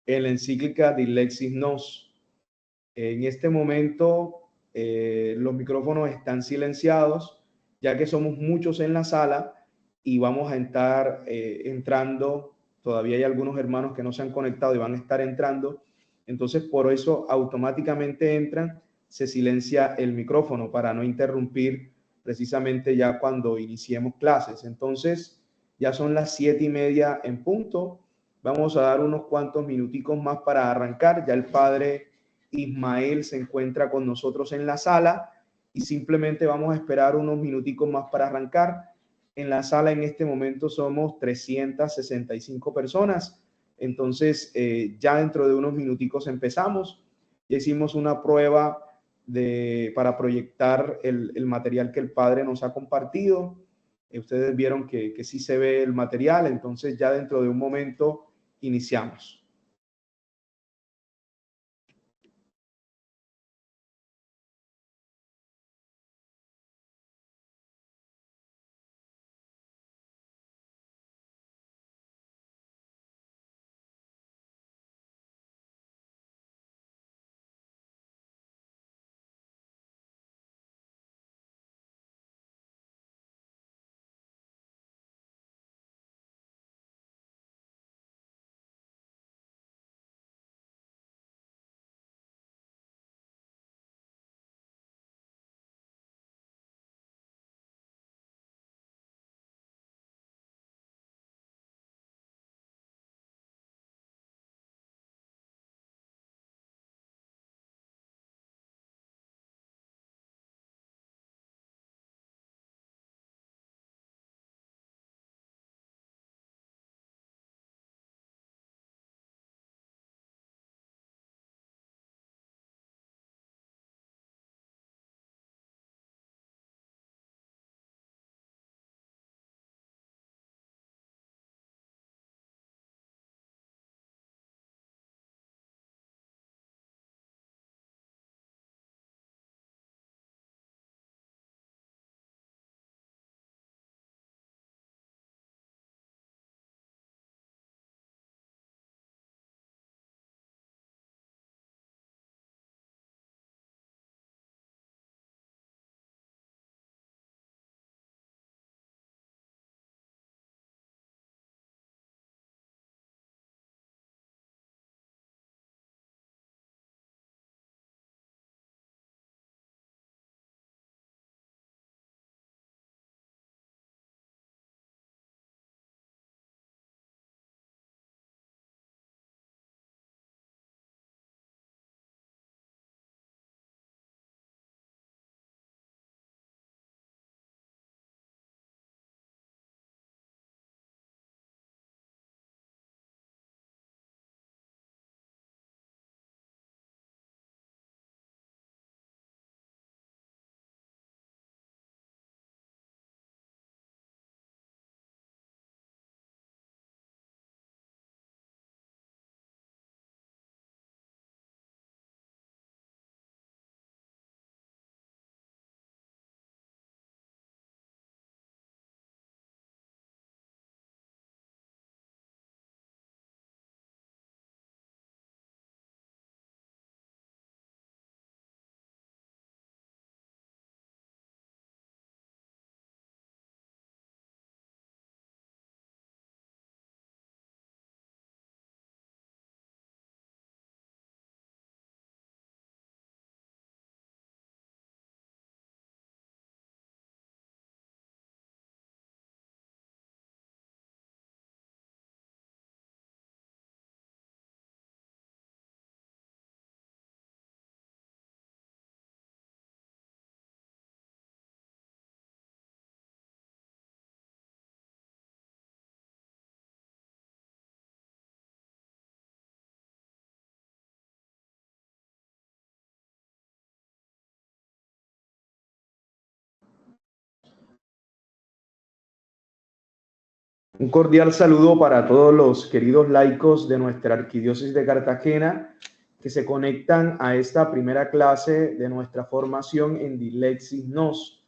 en la encíclica Dillexis Nos. En este momento los micrófonos están silenciados, ya que somos muchos en la sala y vamos a estar entrando. Todavía hay algunos hermanos que no se han conectado y van a estar entrando. Entonces, por eso automáticamente entran, se silencia el micrófono para no interrumpir precisamente ya cuando iniciemos clases. Entonces, ya son las 7:30 en punto. Vamos a dar unos cuantos minuticos más para arrancar. Ya el padre Ismael se encuentra con nosotros en la sala y simplemente vamos a esperar unos minuticos más para arrancar. En la sala en este momento somos 365 personas. Entonces, ya dentro de unos minuticos empezamos. Ya hicimos una prueba para proyectar el material que el padre nos ha compartido. Ustedes vieron que sí se ve el material. Entonces, ya dentro de un momento iniciamos. Un cordial saludo para todos los queridos laicos de nuestra Arquidiócesis de Cartagena que se conectan a esta primera clase de nuestra formación en Dillexis Nos.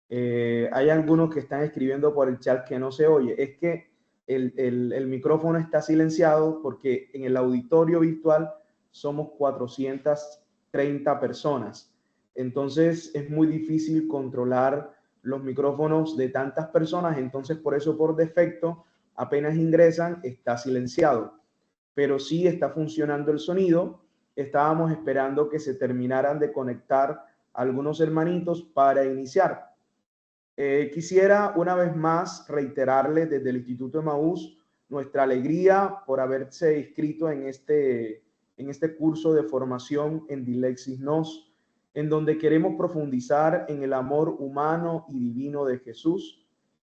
Hay algunos que están escribiendo por el chat que no se oye. Es que el micrófono está silenciado porque en el auditorio virtual somos 430 personas. Entonces es muy difícil controlar los micrófonos de tantas personas. Entonces por eso por defecto apenas ingresan está silenciado. Pero sí está funcionando el sonido. Estábamos esperando que se terminaran de conectar algunos hermanitos para iniciar. Quisiera una vez más reiterarles desde el Instituto Emaús nuestra alegría por haberse inscrito en este curso de formación en Dilexis Nos, en donde queremos profundizar en el amor humano y divino de Jesús.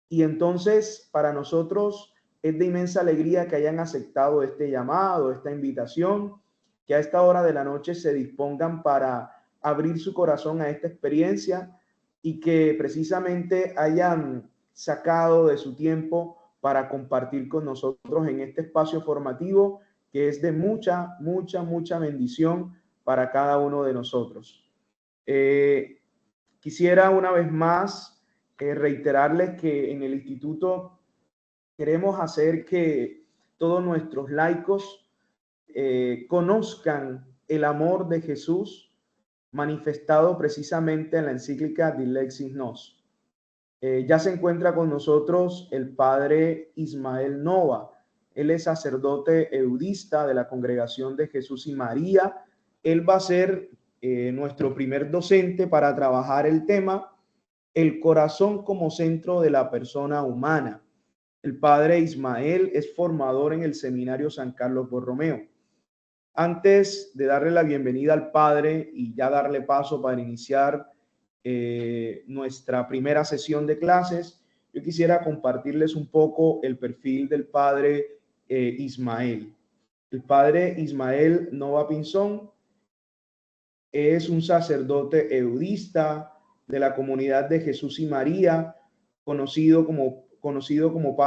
Y entonces para nosotros es de inmensa alegría que hayan aceptado este llamado, esta invitación, que a esta hora de la noche se dispongan para abrir su corazón a esta experiencia y que precisamente hayan sacado de su tiempo para compartir con nosotros en este espacio formativo que es de mucha, mucha, mucha bendición para cada uno de nosotros. Quisiera una vez más reiterarles que en el instituto queremos hacer que todos nuestros laicos conozcan el amor de Jesús manifestado precisamente en la encíclica Dilexis Nos. Ya se encuentra con nosotros el padre Ismael Nova. Él es sacerdote eudista de la Congregación de Jesús y María. Él va a ser nuestro primer docente para trabajar el tema el corazón como centro de la persona humana. El padre Ismael es formador en el Seminario San Carlos Borromeo. Antes de darle la bienvenida al padre y ya darle paso para iniciar nuestra primera sesión de clases, yo quisiera compartirles un poco el perfil del padre Ismael. El padre Ismael Nova Pinzón es un sacerdote eudista de la comunidad de Jesús y María, conocido como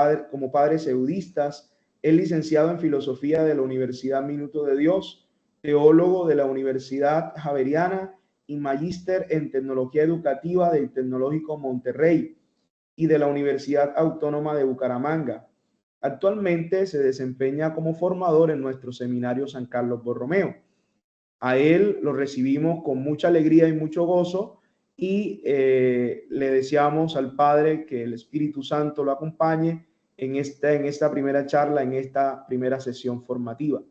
padres eudistas. Es licenciado en filosofía de la Universidad Minuto de Dios, teólogo de la Universidad Javeriana y magíster en tecnología educativa del Tecnológico Monterrey y de la Universidad Autónoma de Bucaramanga. Actualmente se desempeña como formador en nuestro seminario San Carlos Borromeo. A él lo recibimos con mucha alegría y mucho gozo y le deseamos al Padre que el Espíritu Santo lo acompañe en esta primera charla, en esta primera sesión formativa.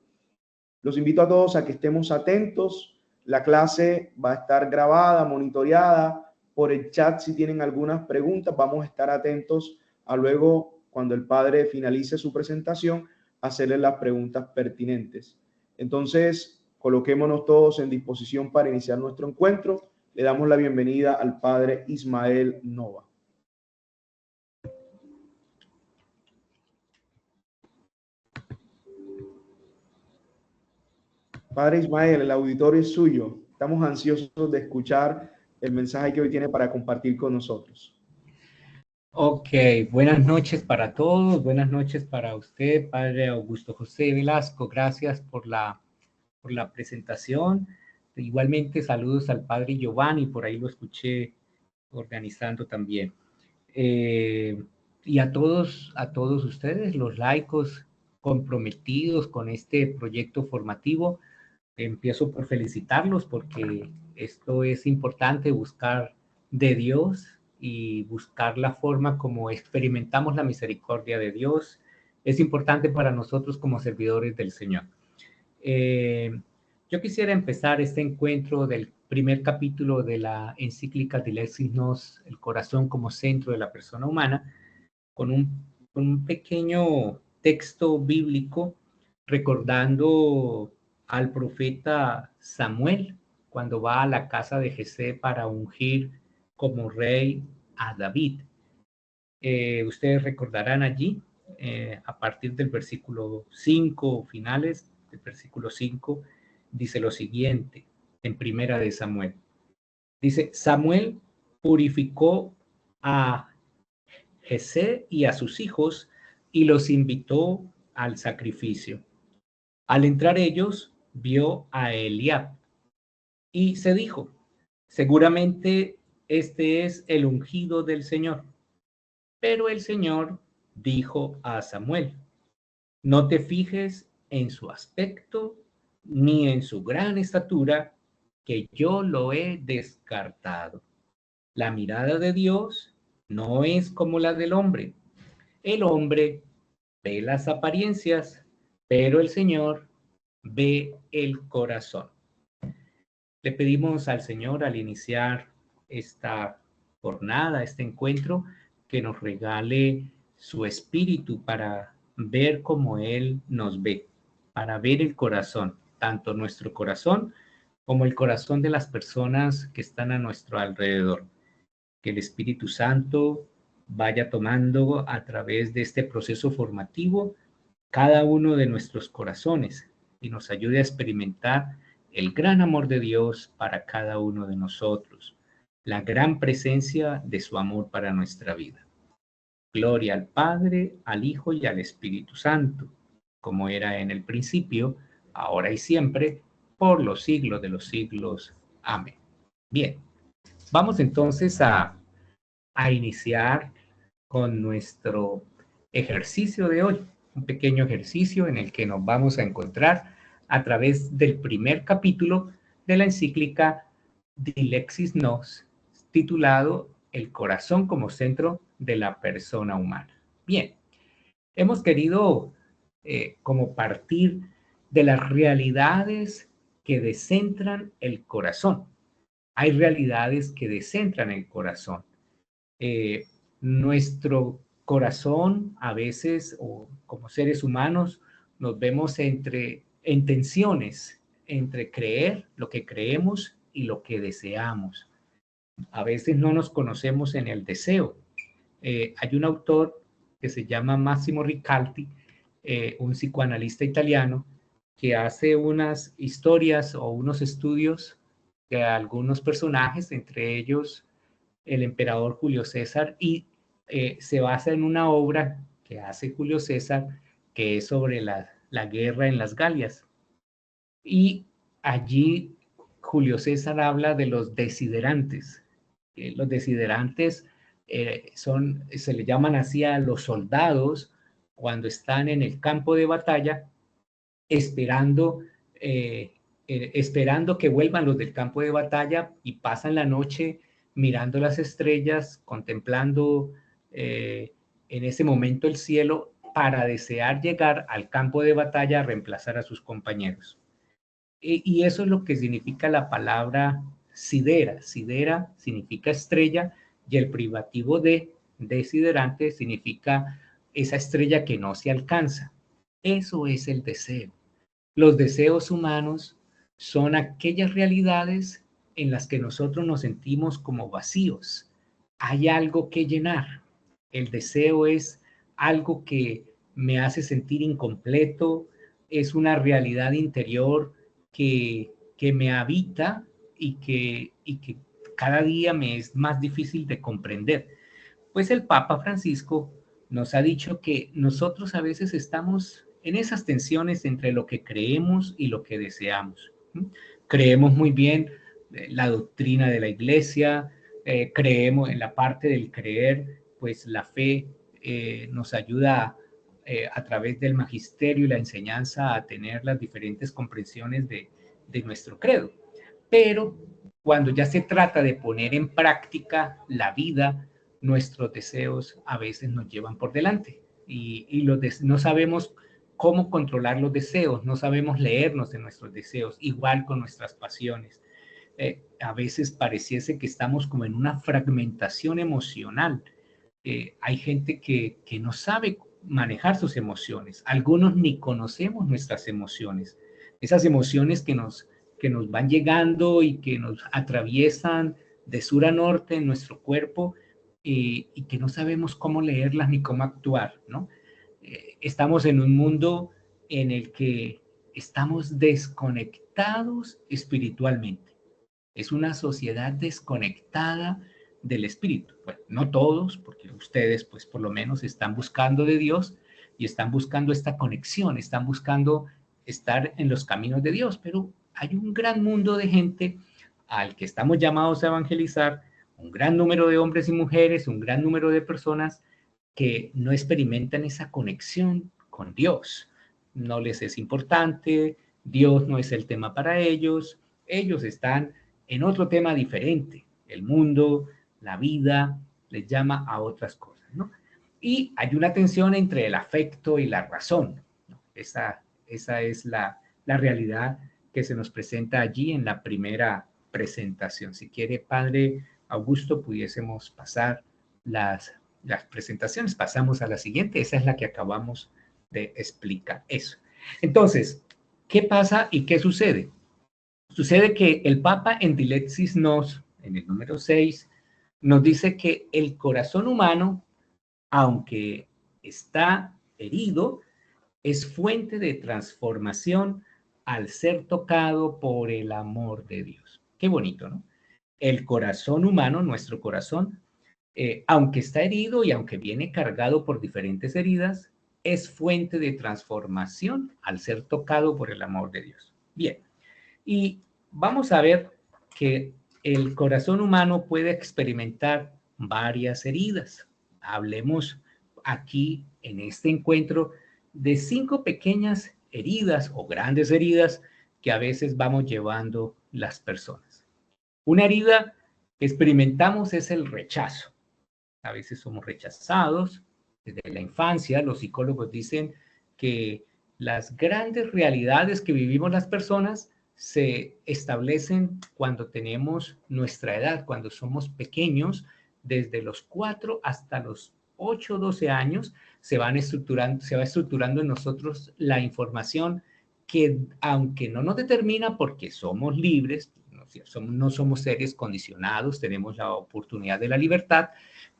Los invito a todos a que estemos atentos. La clase va a estar grabada, monitoreada por el chat. Si tienen algunas preguntas, vamos a estar atentos a luego, cuando el Padre finalice su presentación, hacerle las preguntas pertinentes. Entonces, coloquémonos todos en disposición para iniciar nuestro encuentro. Le damos la bienvenida al Padre Ismael Nova. Padre Ismael, el auditorio es suyo. Estamos ansiosos de escuchar el mensaje que hoy tiene para compartir con nosotros. Ok, buenas noches para todos, buenas noches para usted, Padre Augusto José Velasco. Gracias por la presentación. Igualmente saludos al Padre Giovanni, por ahí lo escuché organizando también. Y a todos ustedes, los laicos comprometidos con este proyecto formativo, empiezo por felicitarlos porque esto es importante, buscar de Dios y buscar la forma como experimentamos la misericordia de Dios. Es importante para nosotros como servidores del Señor. Yo quisiera empezar este encuentro del primer capítulo de la encíclica Dilexis Nos, el corazón como centro de la persona humana, con un pequeño texto bíblico recordando al profeta Samuel cuando va a la casa de Jesé para ungir como rey a David. Ustedes recordarán allí, a partir del versículo 5, finales del versículo 5, dice lo siguiente, en primera de Samuel. Dice, Samuel purificó a Jesé y a sus hijos y los invitó al sacrificio. Al entrar ellos, vio a Eliab y se dijo, seguramente este es el ungido del Señor. Pero el Señor dijo a Samuel: no te fijes en su aspecto ni en su gran estatura, que yo lo he descartado. La mirada de Dios no es como la del hombre. El hombre ve las apariencias, pero el Señor ve el corazón. Le pedimos al Señor al iniciar esta jornada, este encuentro, que nos regale su espíritu para ver como Él nos ve, para ver el corazón, tanto nuestro corazón como el corazón de las personas que están a nuestro alrededor. Que el Espíritu Santo vaya tomando a través de este proceso formativo cada uno de nuestros corazones y nos ayude a experimentar el gran amor de Dios para cada uno de nosotros, la gran presencia de su amor para nuestra vida. Gloria al Padre, al Hijo y al Espíritu Santo, como era en el principio, ahora y siempre, por los siglos de los siglos. Amén. Bien, vamos entonces a iniciar con nuestro ejercicio de hoy, un pequeño ejercicio en el que nos vamos a encontrar a través del primer capítulo de la encíclica Dilexis Nos, titulado El corazón como centro de la persona humana. Bien, hemos querido como partir de las realidades que descentran el corazón. Hay realidades que descentran el corazón. Nuestro corazón a veces, o como seres humanos, nos vemos en tensiones entre creer lo que creemos y lo que deseamos. A veces no nos conocemos en el deseo. Hay un autor que se llama Massimo Ricaldi, un psicoanalista italiano, que hace unas historias o unos estudios de algunos personajes, entre ellos el emperador Julio César, y se basa en una obra que hace Julio César, que es sobre la guerra en las Galias. Y allí Julio César habla de los desiderantes. Los desiderantes se le llaman así a los soldados cuando están en el campo de batalla esperando, esperando que vuelvan los del campo de batalla y pasan la noche mirando las estrellas, contemplando en ese momento el cielo para desear llegar al campo de batalla a reemplazar a sus compañeros. Y eso es lo que significa la palabra sidera. Sidera significa estrella y el privativo de desiderante significa esa estrella que no se alcanza. Eso es el deseo. Los deseos humanos son aquellas realidades en las que nosotros nos sentimos como vacíos. Hay algo que llenar. El deseo es algo que me hace sentir incompleto, es una realidad interior que me habita y que cada día me es más difícil de comprender. Pues el Papa Francisco nos ha dicho que nosotros a veces estamos en esas tensiones entre lo que creemos y lo que deseamos. Creemos muy bien la doctrina de la Iglesia, creemos en la parte del creer, pues la fe nos ayuda a través del magisterio y la enseñanza a tener las diferentes comprensiones de nuestro credo. Pero cuando ya se trata de poner en práctica la vida, nuestros deseos a veces nos llevan por delante y no sabemos cómo controlar los deseos, no sabemos leernos de nuestros deseos, igual con nuestras pasiones. A veces pareciese que estamos como en una fragmentación emocional. Hay gente que no sabe manejar sus emociones. Algunos ni conocemos nuestras emociones. Esas emociones que nos van llegando y que nos atraviesan de sur a norte en nuestro cuerpo y que no sabemos cómo leerlas ni cómo actuar, ¿no? Estamos en un mundo en el que estamos desconectados espiritualmente. Es una sociedad desconectada del espíritu. Bueno, no todos, porque ustedes pues por lo menos están buscando de Dios y están buscando esta conexión, están buscando estar en los caminos de Dios, pero hay un gran mundo de gente al que estamos llamados a evangelizar, un gran número de hombres y mujeres, un gran número de personas que no experimentan esa conexión con Dios. No les es importante, Dios no es el tema para ellos, ellos están en otro tema diferente. El mundo, la vida, les llama a otras cosas, ¿no? Y hay una tensión entre el afecto y la razón, ¿no? Esa es la realidad que se nos presenta allí en la primera presentación. Si quiere, Padre Augusto, pudiésemos pasar las presentaciones. Pasamos a la siguiente, esa es la que acabamos de explicar. Eso. Entonces, ¿qué pasa y qué sucede? Sucede que el Papa en Dilexis Nos, en el número 6, nos dice que el corazón humano, aunque está herido, es fuente de transformación al ser tocado por el amor de Dios. Qué bonito, ¿no? El corazón humano, nuestro corazón, aunque está herido y aunque viene cargado por diferentes heridas, es fuente de transformación al ser tocado por el amor de Dios. Bien, y vamos a ver que el corazón humano puede experimentar varias heridas. Hablemos aquí en este encuentro de 5 pequeñas heridas o grandes heridas que a veces vamos llevando las personas. Una herida que experimentamos es el rechazo. A veces somos rechazados desde la infancia. Los psicólogos dicen que las grandes realidades que vivimos las personas se establecen cuando tenemos nuestra edad, cuando somos pequeños, desde los 4 hasta los 8 o 12 años, se va estructurando en nosotros la información que, aunque no nos determina porque somos libres, no somos seres condicionados, tenemos la oportunidad de la libertad,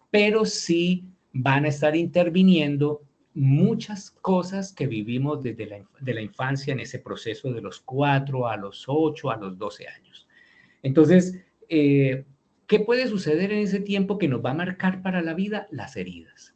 pero sí van a estar interviniendo muchas cosas que vivimos desde la infancia en ese proceso de los 4 a los 8, a los 12 años. Entonces, ¿qué puede suceder en ese tiempo que nos va a marcar para la vida? Las heridas.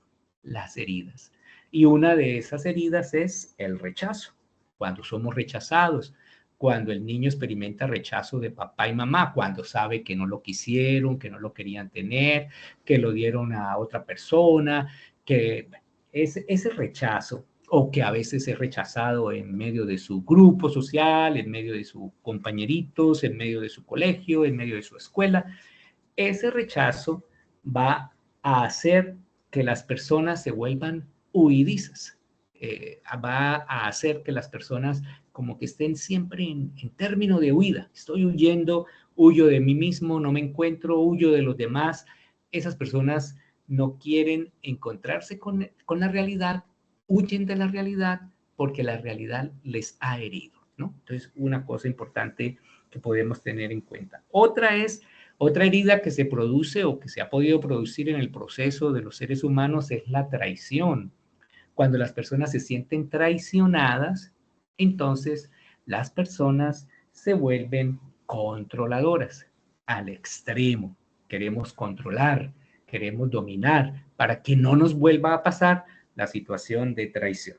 Y una de esas heridas es el rechazo. Cuando somos rechazados, cuando el niño experimenta rechazo de papá y mamá, cuando sabe que no lo quisieron, que no lo querían tener, que lo dieron a otra persona, que ese rechazo, o que a veces es rechazado en medio de su grupo social, en medio de sus compañeritos, en medio de su colegio, en medio de su escuela, ese rechazo va a hacer que las personas se vuelvan huidizas. Va a hacer que las personas como que estén siempre en término de huida. Estoy huyendo, huyo de mí mismo, no me encuentro, huyo de los demás. Esas personas no quieren encontrarse con la realidad, huyen de la realidad porque la realidad les ha herido, ¿no? Entonces, una cosa importante que podemos tener en cuenta. Otra herida que se produce o que se ha podido producir en el proceso de los seres humanos es la traición. Cuando las personas se sienten traicionadas, entonces las personas se vuelven controladoras al extremo. Queremos controlar, queremos dominar para que no nos vuelva a pasar la situación de traición.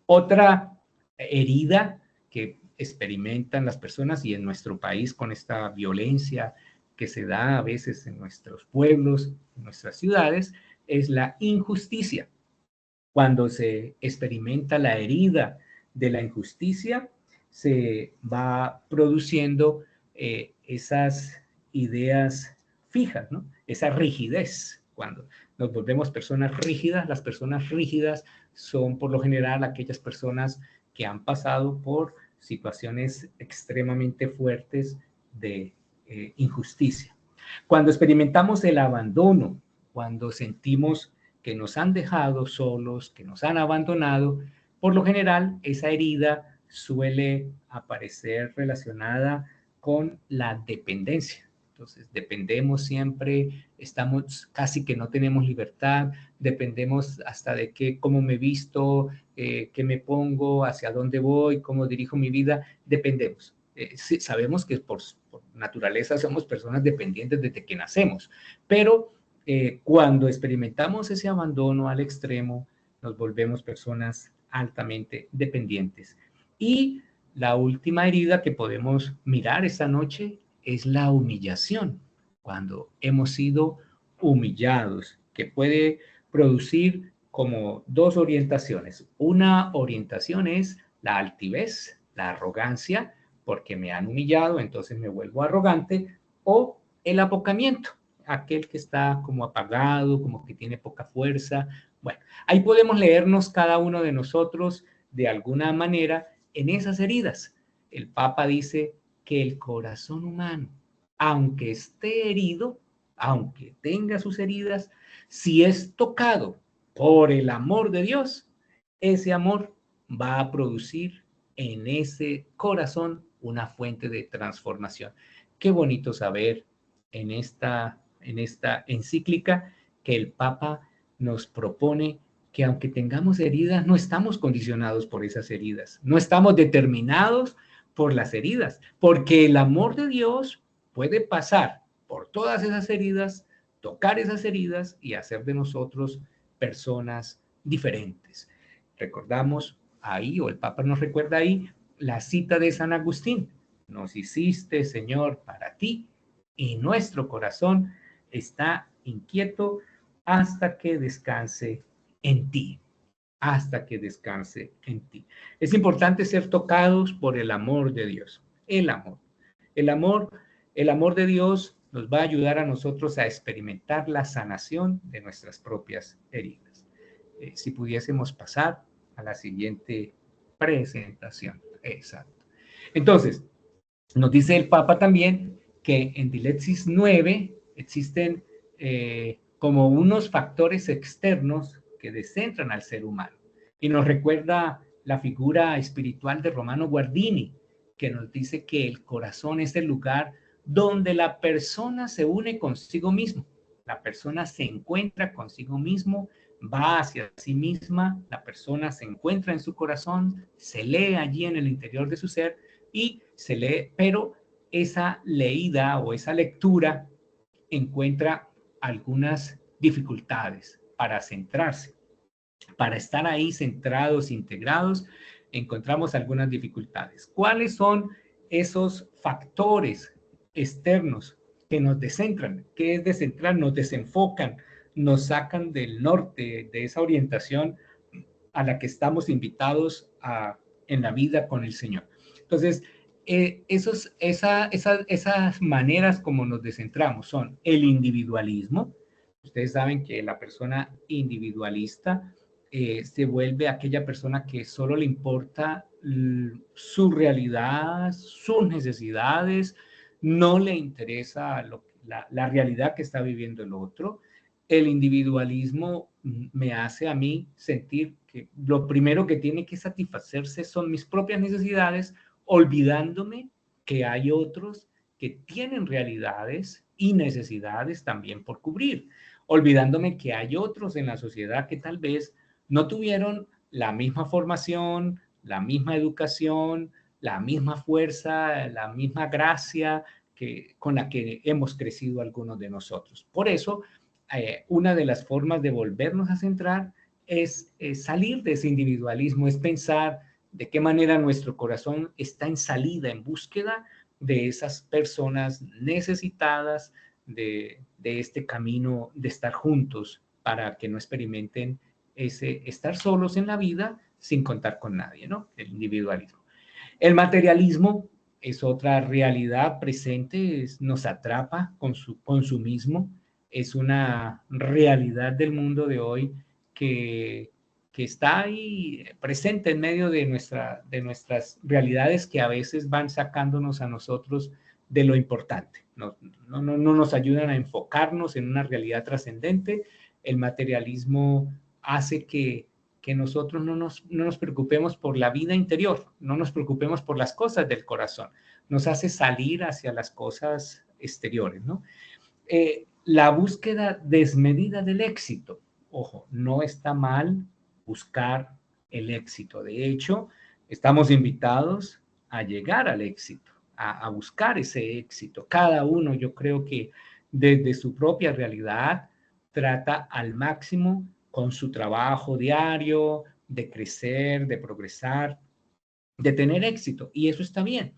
Otra herida que experimentan las personas y en nuestro país con esta violencia que se da a veces en nuestros pueblos, en nuestras ciudades, es la injusticia. Cuando se experimenta la herida de la injusticia, se va produciendo esas ideas fijas, ¿no? Esa rigidez. Cuando nos volvemos personas rígidas, las personas rígidas son por lo general aquellas personas que han pasado por situaciones extremadamente fuertes de injusticia. Cuando experimentamos el abandono, cuando sentimos que nos han dejado solos, que nos han abandonado, por lo general esa herida suele aparecer relacionada con la dependencia. Entonces, dependemos siempre, estamos casi que no tenemos libertad, dependemos hasta de qué, cómo me visto, qué me pongo, hacia dónde voy, cómo dirijo mi vida, dependemos. Sí, sabemos que por naturaleza somos personas dependientes desde que nacemos, pero cuando experimentamos ese abandono al extremo, nos volvemos personas altamente dependientes. Y la última herida que podemos mirar esta noche es la humillación, cuando hemos sido humillados, que puede producir como dos orientaciones. Una orientación es la altivez, la arrogancia, porque me han humillado, entonces me vuelvo arrogante, o el apocamiento, aquel que está como apagado, como que tiene poca fuerza. Bueno, ahí podemos leernos cada uno de nosotros de alguna manera en esas heridas. El Papa dice que el corazón humano, aunque esté herido, aunque tenga sus heridas, si es tocado por el amor de Dios, ese amor va a producir en ese corazón una fuente de transformación. Qué bonito saber en esta encíclica que el Papa nos propone que aunque tengamos heridas, no estamos condicionados por esas heridas, no estamos determinados por las heridas, porque el amor de Dios puede pasar por todas esas heridas, tocar esas heridas y hacer de nosotros personas diferentes. Recordamos ahí, o el Papa nos recuerda ahí, la cita de San Agustín: nos hiciste, Señor, para ti, y nuestro corazón está inquieto hasta que descanse en ti, hasta que descanse en ti. Es importante ser tocados por el amor de Dios, el amor. El amor, el amor de Dios nos va a ayudar a nosotros a experimentar la sanación de nuestras propias heridas. Si pudiésemos pasar a la siguiente presentación. Exacto. Entonces, nos dice el Papa también que en Dilexis 9 existen como unos factores externos que descentran al ser humano. Y nos recuerda la figura espiritual de Romano Guardini, que nos dice que el corazón es el lugar donde la persona se une consigo mismo. La persona se encuentra consigo mismo, va hacia sí misma, la persona se encuentra en su corazón, se lee allí en el interior de su ser y se lee, pero esa leída o esa lectura encuentra algunas dificultades para centrarse. Para estar ahí centrados, integrados, encontramos algunas dificultades. ¿Cuáles son esos factores externos que nos descentran? ¿Qué es descentrar? Nos desenfocan, nos sacan del norte, de esa orientación a la que estamos invitados en la vida con el Señor. Entonces, esas maneras como nos descentramos son el individualismo. Ustedes saben que la persona individualista se vuelve aquella persona que solo le importa su realidad, sus necesidades, no le interesa la realidad que está viviendo el otro. El individualismo me hace a mí sentir que lo primero que tiene que satisfacerse son mis propias necesidades, olvidándome que hay otros que tienen realidades y necesidades también por cubrir, olvidándome que hay otros en la sociedad que tal vez no tuvieron la misma formación, la misma educación, la misma fuerza, la misma gracia con la que hemos crecido algunos de nosotros. Por eso, una de las formas de volvernos a centrar es salir de ese individualismo, es pensar de qué manera nuestro corazón está en salida, en búsqueda de esas personas necesitadas de este camino de estar juntos para que no experimenten ese estar solos en la vida sin contar con nadie, ¿no? El individualismo. El materialismo es otra realidad presente, nos atrapa con su consumismo, es una realidad del mundo de hoy que está ahí presente en medio de nuestras realidades que a veces van sacándonos a nosotros de lo importante. No nos ayudan a enfocarnos en una realidad trascendente. El materialismo hace que nosotros no nos preocupemos por la vida interior, no nos preocupemos por las cosas del corazón. Nos hace salir hacia las cosas exteriores, ¿no? La búsqueda desmedida del éxito. Ojo, no está mal buscar el éxito. De hecho, estamos invitados a llegar al éxito, a buscar ese éxito. Cada uno, yo creo que desde su propia realidad, trata al máximo con su trabajo diario, de crecer, de progresar, de tener éxito. Y eso está bien.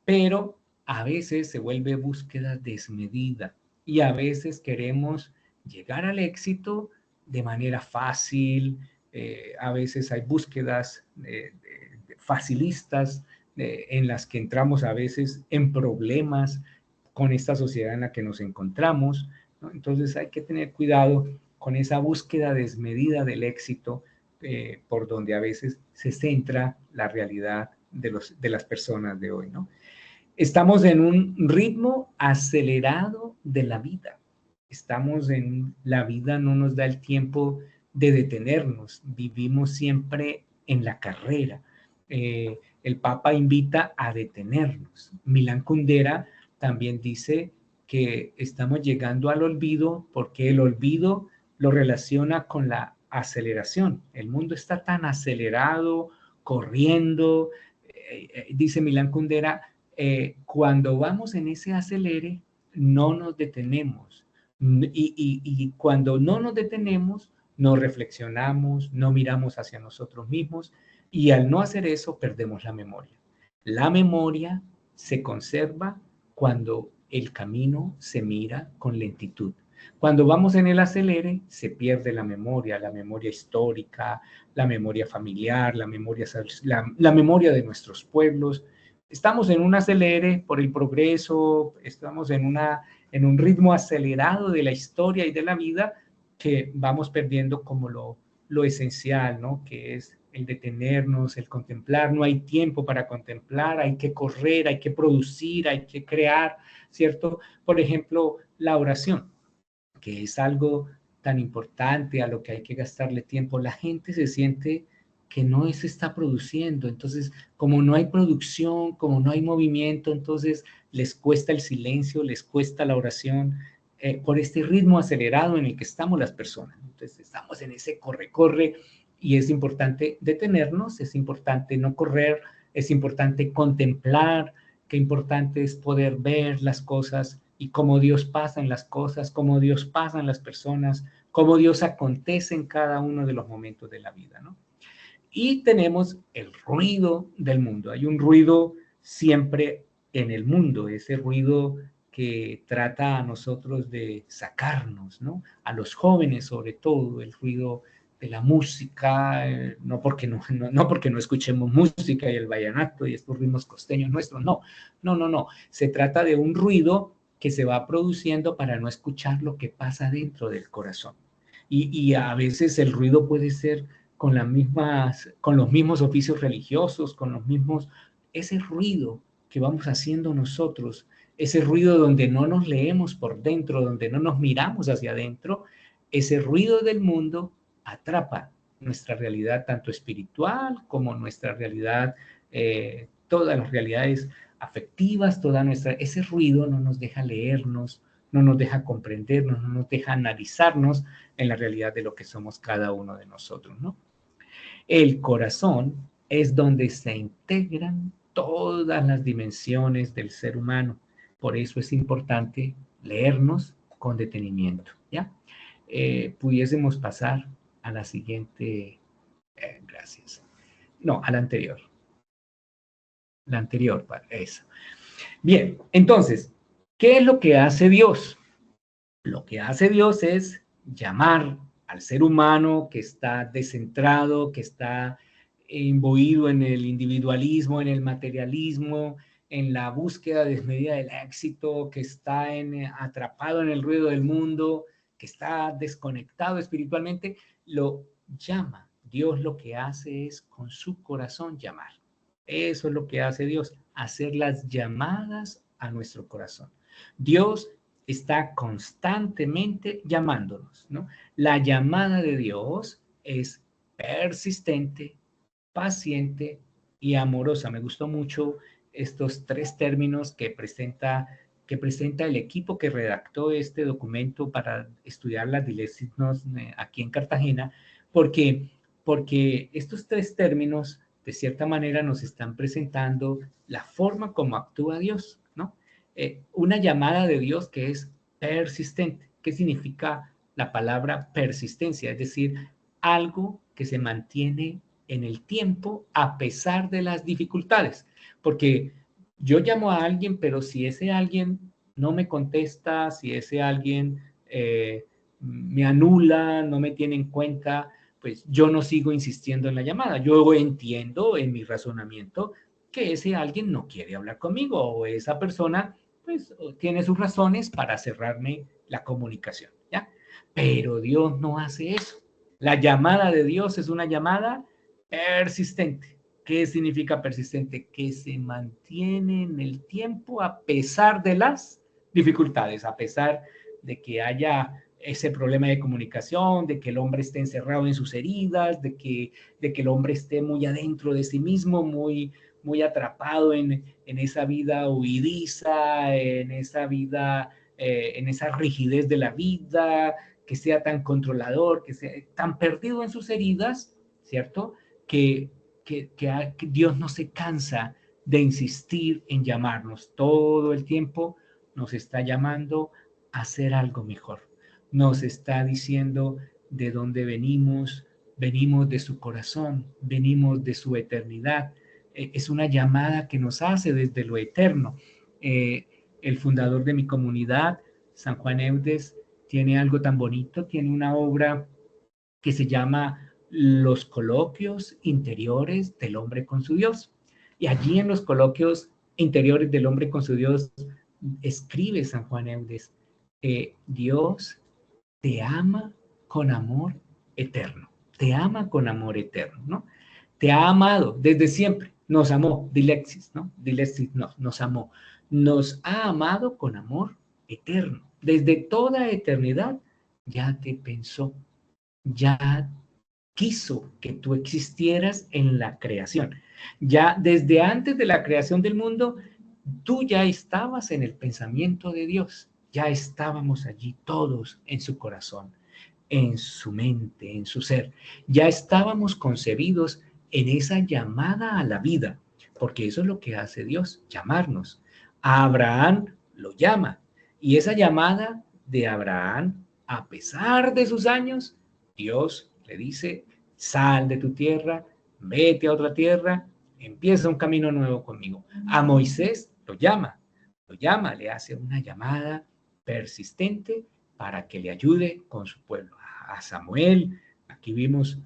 Pero a veces se vuelve búsqueda desmedida y a veces queremos llegar al éxito de manera fácil. A veces hay búsquedas facilistas en las que entramos a veces en problemas con esta sociedad en la que nos encontramos, ¿no? Entonces hay que tener cuidado con esa búsqueda desmedida del éxito, por donde a veces se centra la realidad de las personas de hoy, ¿no? Estamos en un ritmo acelerado de la vida. La vida no nos da el tiempo de detenernos. Vivimos siempre en la carrera. El Papa invita a detenernos. Milán Kundera también dice que estamos llegando al olvido porque el olvido lo relaciona con la aceleración. El mundo está tan acelerado, corriendo. Dice Milán Kundera, cuando vamos en ese acelere, no nos detenemos. Y cuando no nos detenemos, no reflexionamos, no miramos hacia nosotros mismos, y al no hacer eso, perdemos la memoria. La memoria se conserva cuando el camino se mira con lentitud. Cuando vamos en el acelere, se pierde la memoria histórica, la memoria familiar, la memoria de nuestros pueblos. Estamos en un acelere por el progreso, estamos en un ritmo acelerado de la historia y de la vida, que vamos perdiendo como lo esencial, ¿no? Que es el detenernos, el contemplar. No hay tiempo para contemplar, hay que correr, hay que producir, hay que crear, ¿cierto? Por ejemplo, la oración, que es algo tan importante a lo que hay que gastarle tiempo. La gente se siente que no se está produciendo, entonces como no hay producción, como no hay movimiento, entonces les cuesta el silencio, les cuesta la oración, por este ritmo acelerado en el que estamos las personas. Entonces estamos en ese corre, y es importante detenernos, es importante no correr, es importante contemplar. Qué importante es poder ver las cosas y cómo Dios pasa en las cosas, cómo Dios pasa en las personas, cómo Dios acontece en cada uno de los momentos de la vida, ¿no? Y tenemos el ruido del mundo. Hay un ruido siempre en el mundo, ese ruido que trata a nosotros de sacarnos, ¿no? A los jóvenes sobre todo, el ruido de la música, no porque no escuchemos música y el vallenato y estos ritmos costeños nuestros, no. Se trata de un ruido que se va produciendo para no escuchar lo que pasa dentro del corazón. Y a veces el ruido puede ser con los mismos oficios religiosos, ese ruido que vamos haciendo nosotros, ese ruido donde no nos leemos por dentro, donde no nos miramos hacia adentro, ese ruido del mundo atrapa nuestra realidad, tanto espiritual como nuestra realidad, todas las realidades afectivas, ese ruido no nos deja leernos, no nos deja comprendernos, no nos deja analizarnos en la realidad de lo que somos cada uno de nosotros, ¿no? El corazón es donde se integran todas las dimensiones del ser humano. Por eso es importante leernos con detenimiento, ¿ya? Pudiésemos pasar a la siguiente. Gracias. No, a la anterior. La anterior, eso. Bien, entonces, ¿qué es lo que hace Dios? Lo que hace Dios es llamar al ser humano que está descentrado, que está imbuido en el individualismo, en el materialismo, en la búsqueda desmedida del éxito, que está atrapado en el ruido del mundo, que está desconectado espiritualmente, lo llama. Dios lo que hace es con su corazón llamar. Eso es lo que hace Dios, hacer las llamadas a nuestro corazón. Dios está constantemente llamándonos, ¿no? La llamada de Dios es persistente, paciente y amorosa. Me gustó mucho estos tres términos que presenta el equipo que redactó este documento para estudiar las dilexis aquí en Cartagena, porque estos tres términos de cierta manera nos están presentando la forma como actúa Dios, ¿no? Una llamada de Dios que es persistente. ¿Qué significa la palabra persistencia? Es decir, algo que se mantiene en el tiempo a pesar de las dificultades. Porque yo llamo a alguien, pero si ese alguien no me contesta, si ese alguien me anula, no me tiene en cuenta, pues yo no sigo insistiendo en la llamada. Yo entiendo en mi razonamiento que ese alguien no quiere hablar conmigo o esa persona pues tiene sus razones para cerrarme la comunicación, ¿ya? Pero Dios no hace eso. La llamada de Dios es una llamada persistente. ¿Qué significa persistente? Que se mantiene en el tiempo a pesar de las dificultades, a pesar de que haya ese problema de comunicación, de que el hombre esté encerrado en sus heridas, de que el hombre esté muy adentro de sí mismo, muy atrapado en esa vida huidiza, en esa vida, en esa rigidez de la vida, que sea tan controlador, que sea tan perdido en sus heridas, ¿cierto? Que Dios no se cansa de insistir en llamarnos. Todo el tiempo nos está llamando a hacer algo mejor. Nos está diciendo de dónde venimos, venimos de su corazón, venimos de su eternidad. Es una llamada que nos hace desde lo eterno. El fundador de mi comunidad, San Juan Eudes, tiene algo tan bonito, tiene una obra que se llama Los coloquios interiores del hombre con su Dios. Y allí en los coloquios interiores del hombre con su Dios, escribe San Juan Eudes, Dios te ama con amor eterno, te ama con amor eterno, ¿no? Te ha amado desde siempre, nos amó, Dilexis, ¿no? Dilexis nos amó, nos ha amado con amor eterno, desde toda eternidad ya te pensó, ya quiso que tú existieras en la creación. Ya desde antes de la creación del mundo, tú ya estabas en el pensamiento de Dios, ya estábamos allí todos en su corazón, en su mente, en su ser. Ya estábamos concebidos en esa llamada a la vida, porque eso es lo que hace Dios, llamarnos. A Abraham lo llama, y esa llamada de Abraham, a pesar de sus años, Dios le dice, sal de tu tierra, vete a otra tierra, empieza un camino nuevo conmigo. A Moisés lo llama, le hace una llamada persistente para que le ayude con su pueblo. A Samuel, aquí vimos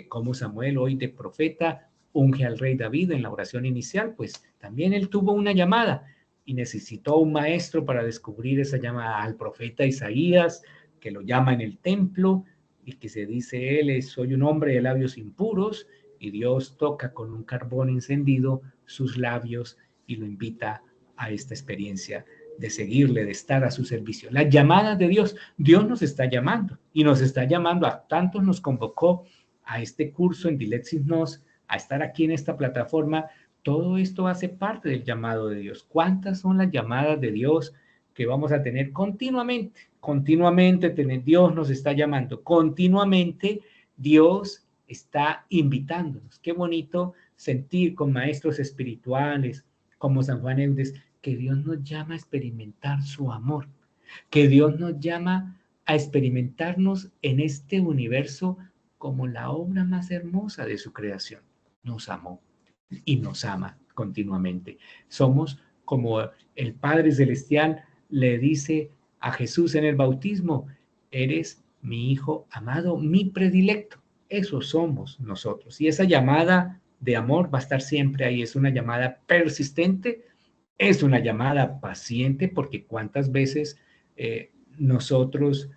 cómo Samuel hoy de profeta unge al rey David en la oración inicial, pues también él tuvo una llamada y necesitó un maestro para descubrir esa llamada. Al profeta Isaías, que lo llama en el templo y que se dice él, soy un hombre de labios impuros, y Dios toca con un carbón encendido sus labios y lo invita a esta experiencia de seguirle, de estar a su servicio. La llamada de Dios, Dios nos está llamando y nos está llamando, a tantos nos convocó a este curso en Dilexis Nos, a estar aquí en esta plataforma. Todo esto hace parte del llamado de Dios. ¿Cuántas son las llamadas de Dios que vamos a tener continuamente? Continuamente Dios nos está llamando, continuamente Dios está invitándonos. Qué bonito sentir con maestros espirituales como San Juan Eudes que Dios nos llama a experimentar su amor, que Dios nos llama a experimentarnos en este universo como la obra más hermosa de su creación. Nos amó y nos ama continuamente. Somos como el Padre Celestial le dice a Jesús en el bautismo, eres mi hijo amado, mi predilecto. Eso somos nosotros. Y esa llamada de amor va a estar siempre ahí. Es una llamada persistente, es una llamada paciente, porque cuántas veces nosotros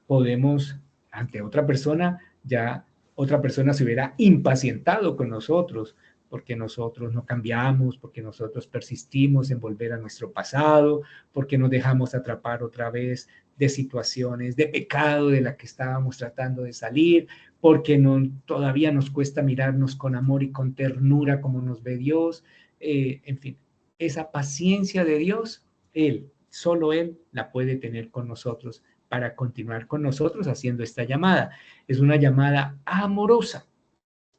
podemos, ante otra persona, ya otra persona se hubiera impacientado con nosotros, porque nosotros no cambiamos, porque nosotros persistimos en volver a nuestro pasado, porque nos dejamos atrapar otra vez de situaciones de pecado de la que estábamos tratando de salir, porque todavía nos cuesta mirarnos con amor y con ternura como nos ve Dios, en fin, esa paciencia de Dios, solo Él la puede tener con nosotros para continuar con nosotros haciendo esta llamada. Es una llamada amorosa,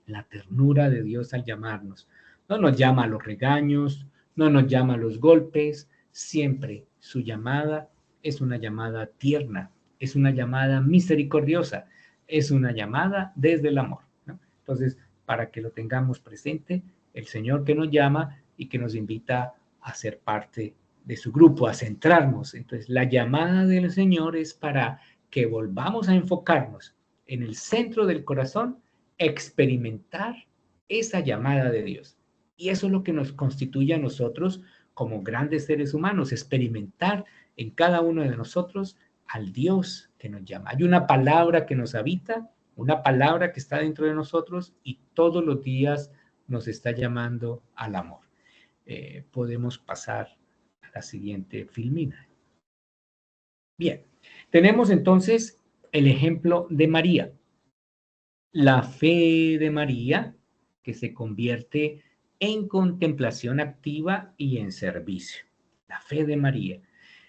la ternura de Dios al llamarnos. No nos llama a los regaños, no nos llama a los golpes, siempre su llamada es una llamada tierna, es una llamada misericordiosa, es una llamada desde el amor, ¿no? Entonces, para que lo tengamos presente, el Señor que nos llama y que nos invita a ser parte de su grupo, a centrarnos. Entonces, la llamada del Señor es para que volvamos a enfocarnos en el centro del corazón, experimentar esa llamada de Dios. Y eso es lo que nos constituye a nosotros como grandes seres humanos, experimentar en cada uno de nosotros al Dios que nos llama. Hay una palabra que nos habita, una palabra que está dentro de nosotros y todos los días nos está llamando al amor. Podemos pasar a la siguiente filmina. Bien, tenemos entonces el ejemplo de María. La fe de María, que se convierte en contemplación activa y en servicio. La fe de María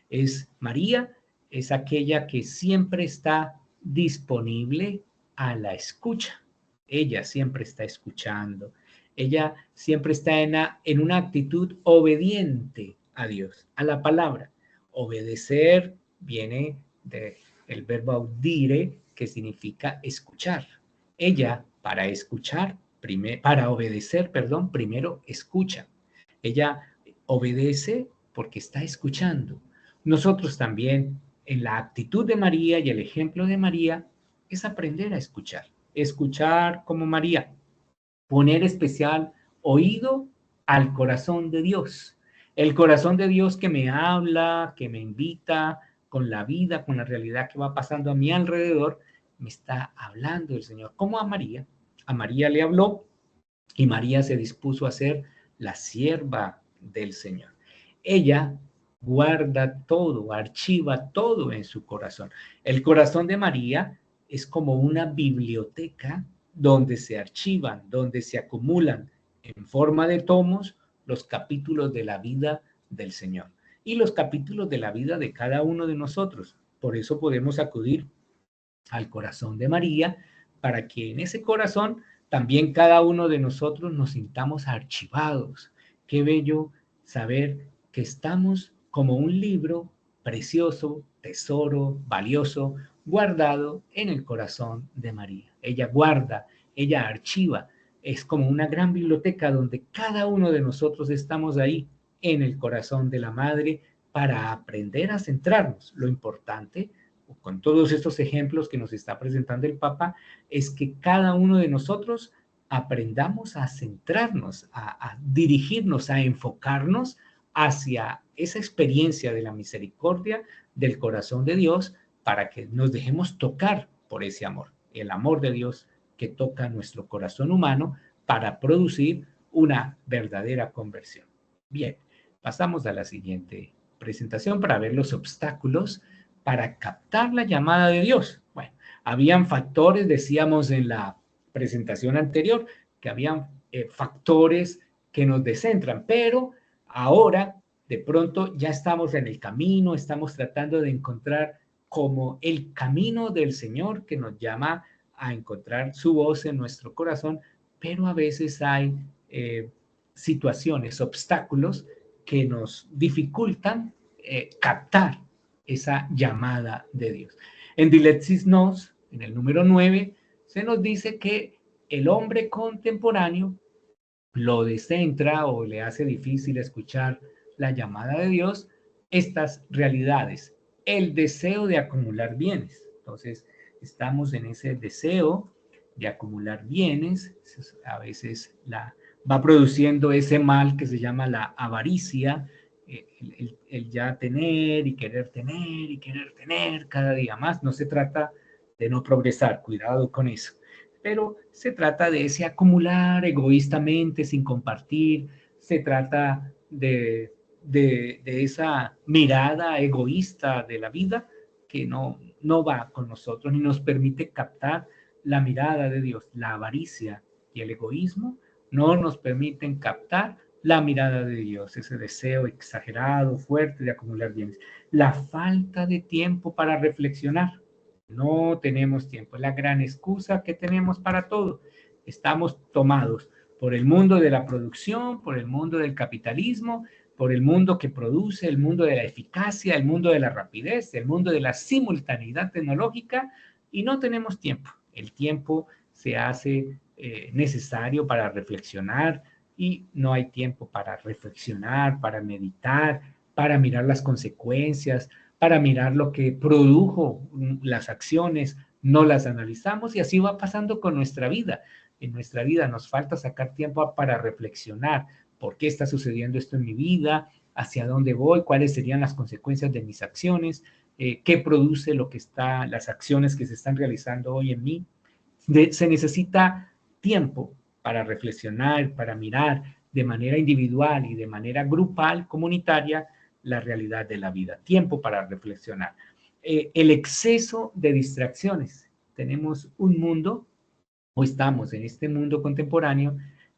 es aquella que siempre está disponible a la escucha. Ella siempre está escuchando. Ella siempre está en una actitud obediente a Dios, a la palabra. Obedecer viene del verbo audire, que significa escuchar. Ella, para obedecer, primero escucha. Ella obedece porque está escuchando. Nosotros también, en la actitud de María y el ejemplo de María, es aprender a escuchar como María, poner especial oído al corazón de Dios, el corazón de Dios que me habla, que me invita con la vida, con la realidad que va pasando a mi alrededor, me está hablando el Señor. Como a María le habló y María se dispuso a ser la sierva del Señor. Ella guarda todo, archiva todo en su corazón. El corazón de María es como una biblioteca donde se archivan, donde se acumulan en forma de tomos los capítulos de la vida del Señor y los capítulos de la vida de cada uno de nosotros. Por eso podemos acudir al corazón de María para que en ese corazón también cada uno de nosotros nos sintamos archivados. Qué bello saber que estamos como un libro precioso, tesoro, valioso, guardado en el corazón de María. Ella guarda, ella archiva, es como una gran biblioteca donde cada uno de nosotros estamos ahí en el corazón de la Madre para aprender a centrarnos. Lo importante, con todos estos ejemplos que nos está presentando el Papa, es que cada uno de nosotros aprendamos a centrarnos, a dirigirnos, a enfocarnos hacia esa experiencia de la misericordia del corazón de Dios para que nos dejemos tocar por ese amor, el amor de Dios que toca nuestro corazón humano para producir una verdadera conversión. Bien, pasamos a la siguiente presentación para ver los obstáculos para captar la llamada de Dios. Bueno, habían factores, decíamos en la presentación anterior, que habían factores que nos descentran, pero ahora de pronto ya estamos en el camino, estamos tratando de encontrar como el camino del Señor que nos llama a encontrar su voz en nuestro corazón, pero a veces hay situaciones, obstáculos que nos dificultan captar esa llamada de Dios. En Dilexis Nos, en el número 9, se nos dice que el hombre contemporáneo lo descentra o le hace difícil escuchar la llamada de Dios, estas realidades, el deseo de acumular bienes. Entonces, estamos en ese deseo de acumular bienes, a veces va produciendo ese mal que se llama la avaricia, el ya tener y querer tener cada día más. No se trata de no progresar, cuidado con eso, pero se trata de ese acumular egoístamente sin compartir, se trata de esa mirada egoísta de la vida que no va con nosotros ni nos permite captar la mirada de Dios. La avaricia y el egoísmo no nos permiten captar la mirada de Dios, ese deseo exagerado, fuerte de acumular bienes. La falta de tiempo para reflexionar. No tenemos tiempo, es la gran excusa que tenemos para todo. Estamos tomados por el mundo de la producción, por el mundo del capitalismo, por el mundo que produce, el mundo de la eficacia, el mundo de la rapidez, el mundo de la simultaneidad tecnológica, y no tenemos tiempo. El tiempo se hace necesario para reflexionar y no hay tiempo para reflexionar, para meditar, para mirar las consecuencias, para mirar lo que produjo las acciones, no las analizamos y así va pasando con nuestra vida. En nuestra vida nos falta sacar tiempo para reflexionar por qué está sucediendo esto en mi vida, hacia dónde voy, cuáles serían las consecuencias de mis acciones, qué produce las acciones que se están realizando hoy en mí. Se necesita tiempo para reflexionar, para mirar de manera individual y de manera grupal, comunitaria, la realidad de la vida. Tiempo para reflexionar. El exceso de distracciones. Tenemos un mundo, o estamos en este mundo contemporáneo,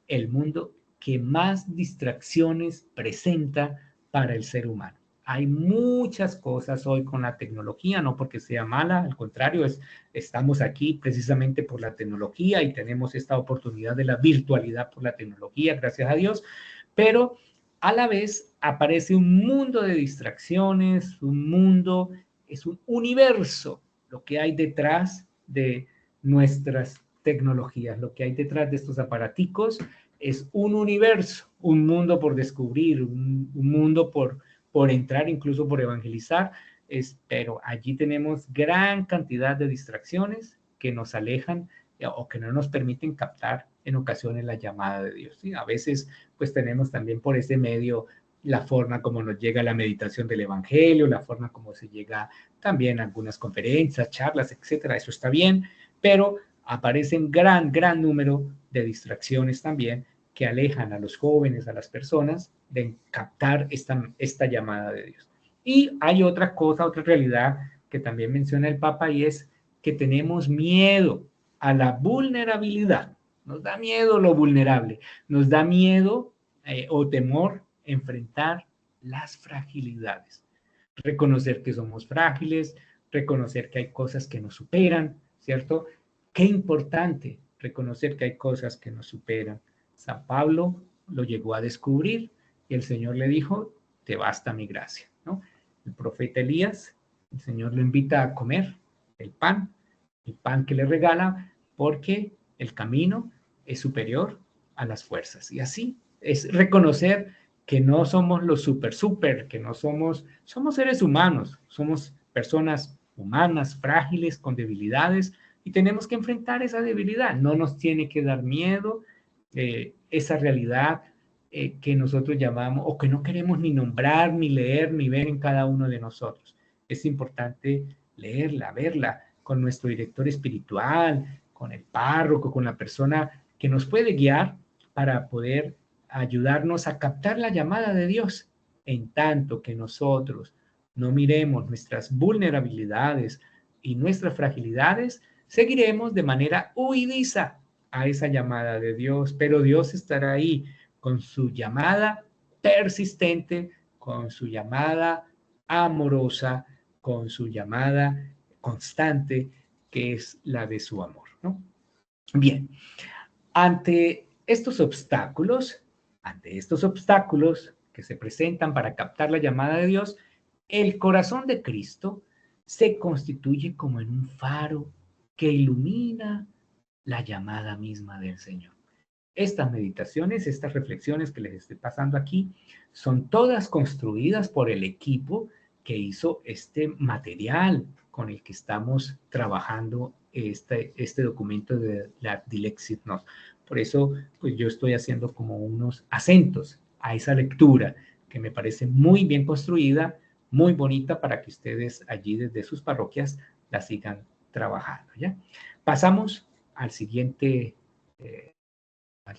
el mundo que más distracciones presenta para el ser humano. Hay muchas cosas hoy con la tecnología, no porque sea mala, al contrario, estamos aquí precisamente por la tecnología y tenemos esta oportunidad de la virtualidad por la tecnología, gracias a Dios, pero a la vez aparece un mundo de distracciones, es un universo lo que hay detrás de nuestras tecnologías, lo que hay detrás de estos aparaticos es un universo, un mundo por descubrir, un mundo por entrar, incluso por evangelizar, pero allí tenemos gran cantidad de distracciones que nos alejan o que no nos permiten captar en ocasiones la llamada de Dios. ¿Sí? A veces pues tenemos también por ese medio la forma como nos llega la meditación del evangelio, la forma como se llega también a algunas conferencias, charlas, etcétera. Eso está bien, pero aparecen gran número de distracciones también que alejan a los jóvenes, a las personas, de captar esta llamada de Dios. Y hay otra cosa, otra realidad que también menciona el Papa y es que tenemos miedo a la vulnerabilidad. Nos da miedo lo vulnerable, nos da miedo o temor enfrentar las fragilidades. Reconocer que somos frágiles, reconocer que hay cosas que nos superan, ¿cierto? Qué importante reconocer que hay cosas que nos superan. San Pablo lo llegó a descubrir y el Señor le dijo, te basta mi gracia, ¿no? El profeta Elías, el Señor lo invita a comer el pan que le regala, porque el camino es superior a las fuerzas. Y así es reconocer que no somos los super, que no somos seres humanos, somos personas humanas, frágiles, con debilidades, y tenemos que enfrentar esa debilidad. No nos tiene que dar miedo esa realidad que nosotros llamamos, o que no queremos ni nombrar, ni leer, ni ver en cada uno de nosotros. Es importante leerla, verla con nuestro director espiritual, con el párroco, con la persona que nos puede guiar para poder ayudarnos a captar la llamada de Dios, en tanto que nosotros no miremos nuestras vulnerabilidades y nuestras fragilidades, seguiremos de manera huidiza a esa llamada de Dios, pero Dios estará ahí con su llamada persistente, con su llamada amorosa, con su llamada constante, que es la de su amor, ¿no? Bien, ante estos obstáculos que se presentan para captar la llamada de Dios, el corazón de Cristo se constituye como en un faro que ilumina la llamada misma del Señor. Estas meditaciones, estas reflexiones que les estoy pasando aquí, son todas construidas por el equipo que hizo este material con el que estamos trabajando este documento de la Dilexit Nos. Por eso, pues yo estoy haciendo como unos acentos a esa lectura que me parece muy bien construida, muy bonita para que ustedes allí desde sus parroquias la sigan trabajando, ¿ya? Pasamos al siguiente a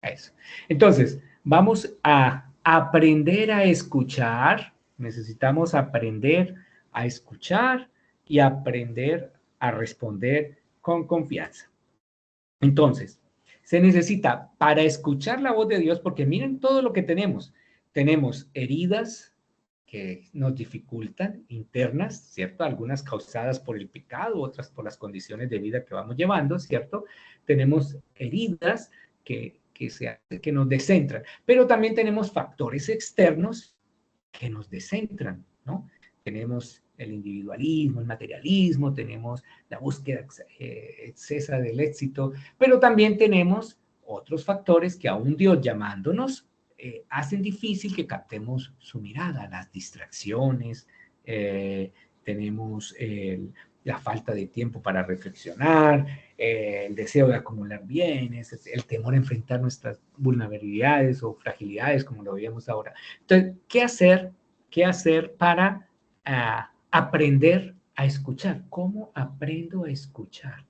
eso. Entonces, vamos a aprender a escuchar. Necesitamos aprender a escuchar y aprender a responder con confianza. Entonces, se necesita para escuchar la voz de Dios, porque miren todo lo que tenemos. Tenemos heridas que nos dificultan, internas, ¿cierto? Algunas causadas por el pecado, otras por las condiciones de vida que vamos llevando, ¿cierto? Tenemos heridas que nos descentran, pero también tenemos factores externos que nos descentran, ¿no? Tenemos el individualismo, el materialismo, tenemos la búsqueda excesa del éxito, pero también tenemos otros factores que aún Dios llamándonos hacen difícil que captemos su mirada, las distracciones, tenemos la falta de tiempo para reflexionar, el deseo de acumular bienes, el temor a enfrentar nuestras vulnerabilidades o fragilidades, como lo veíamos ahora. Entonces, ¿qué hacer? ¿Qué hacer para aprender a escuchar? ¿Cómo aprendo a escuchar?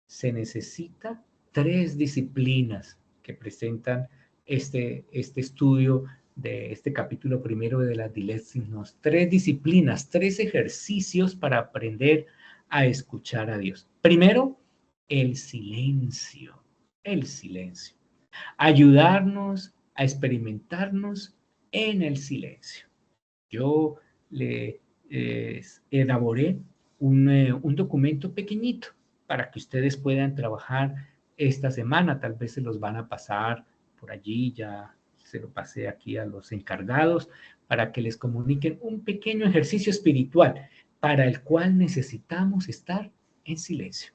Se necesita 3 disciplinas que presentan este estudio de este capítulo primero de la Dilexis. 3 disciplinas, 3 ejercicios para aprender a escuchar a Dios. Primero, el silencio. El silencio. Ayudarnos a experimentarnos en el silencio. Yo le elaboré un documento pequeñito para que ustedes puedan trabajar esta semana. Tal vez se los van a pasar por allí, ya se lo pasé aquí a los encargados, para que les comuniquen un pequeño ejercicio espiritual para el cual necesitamos estar en silencio.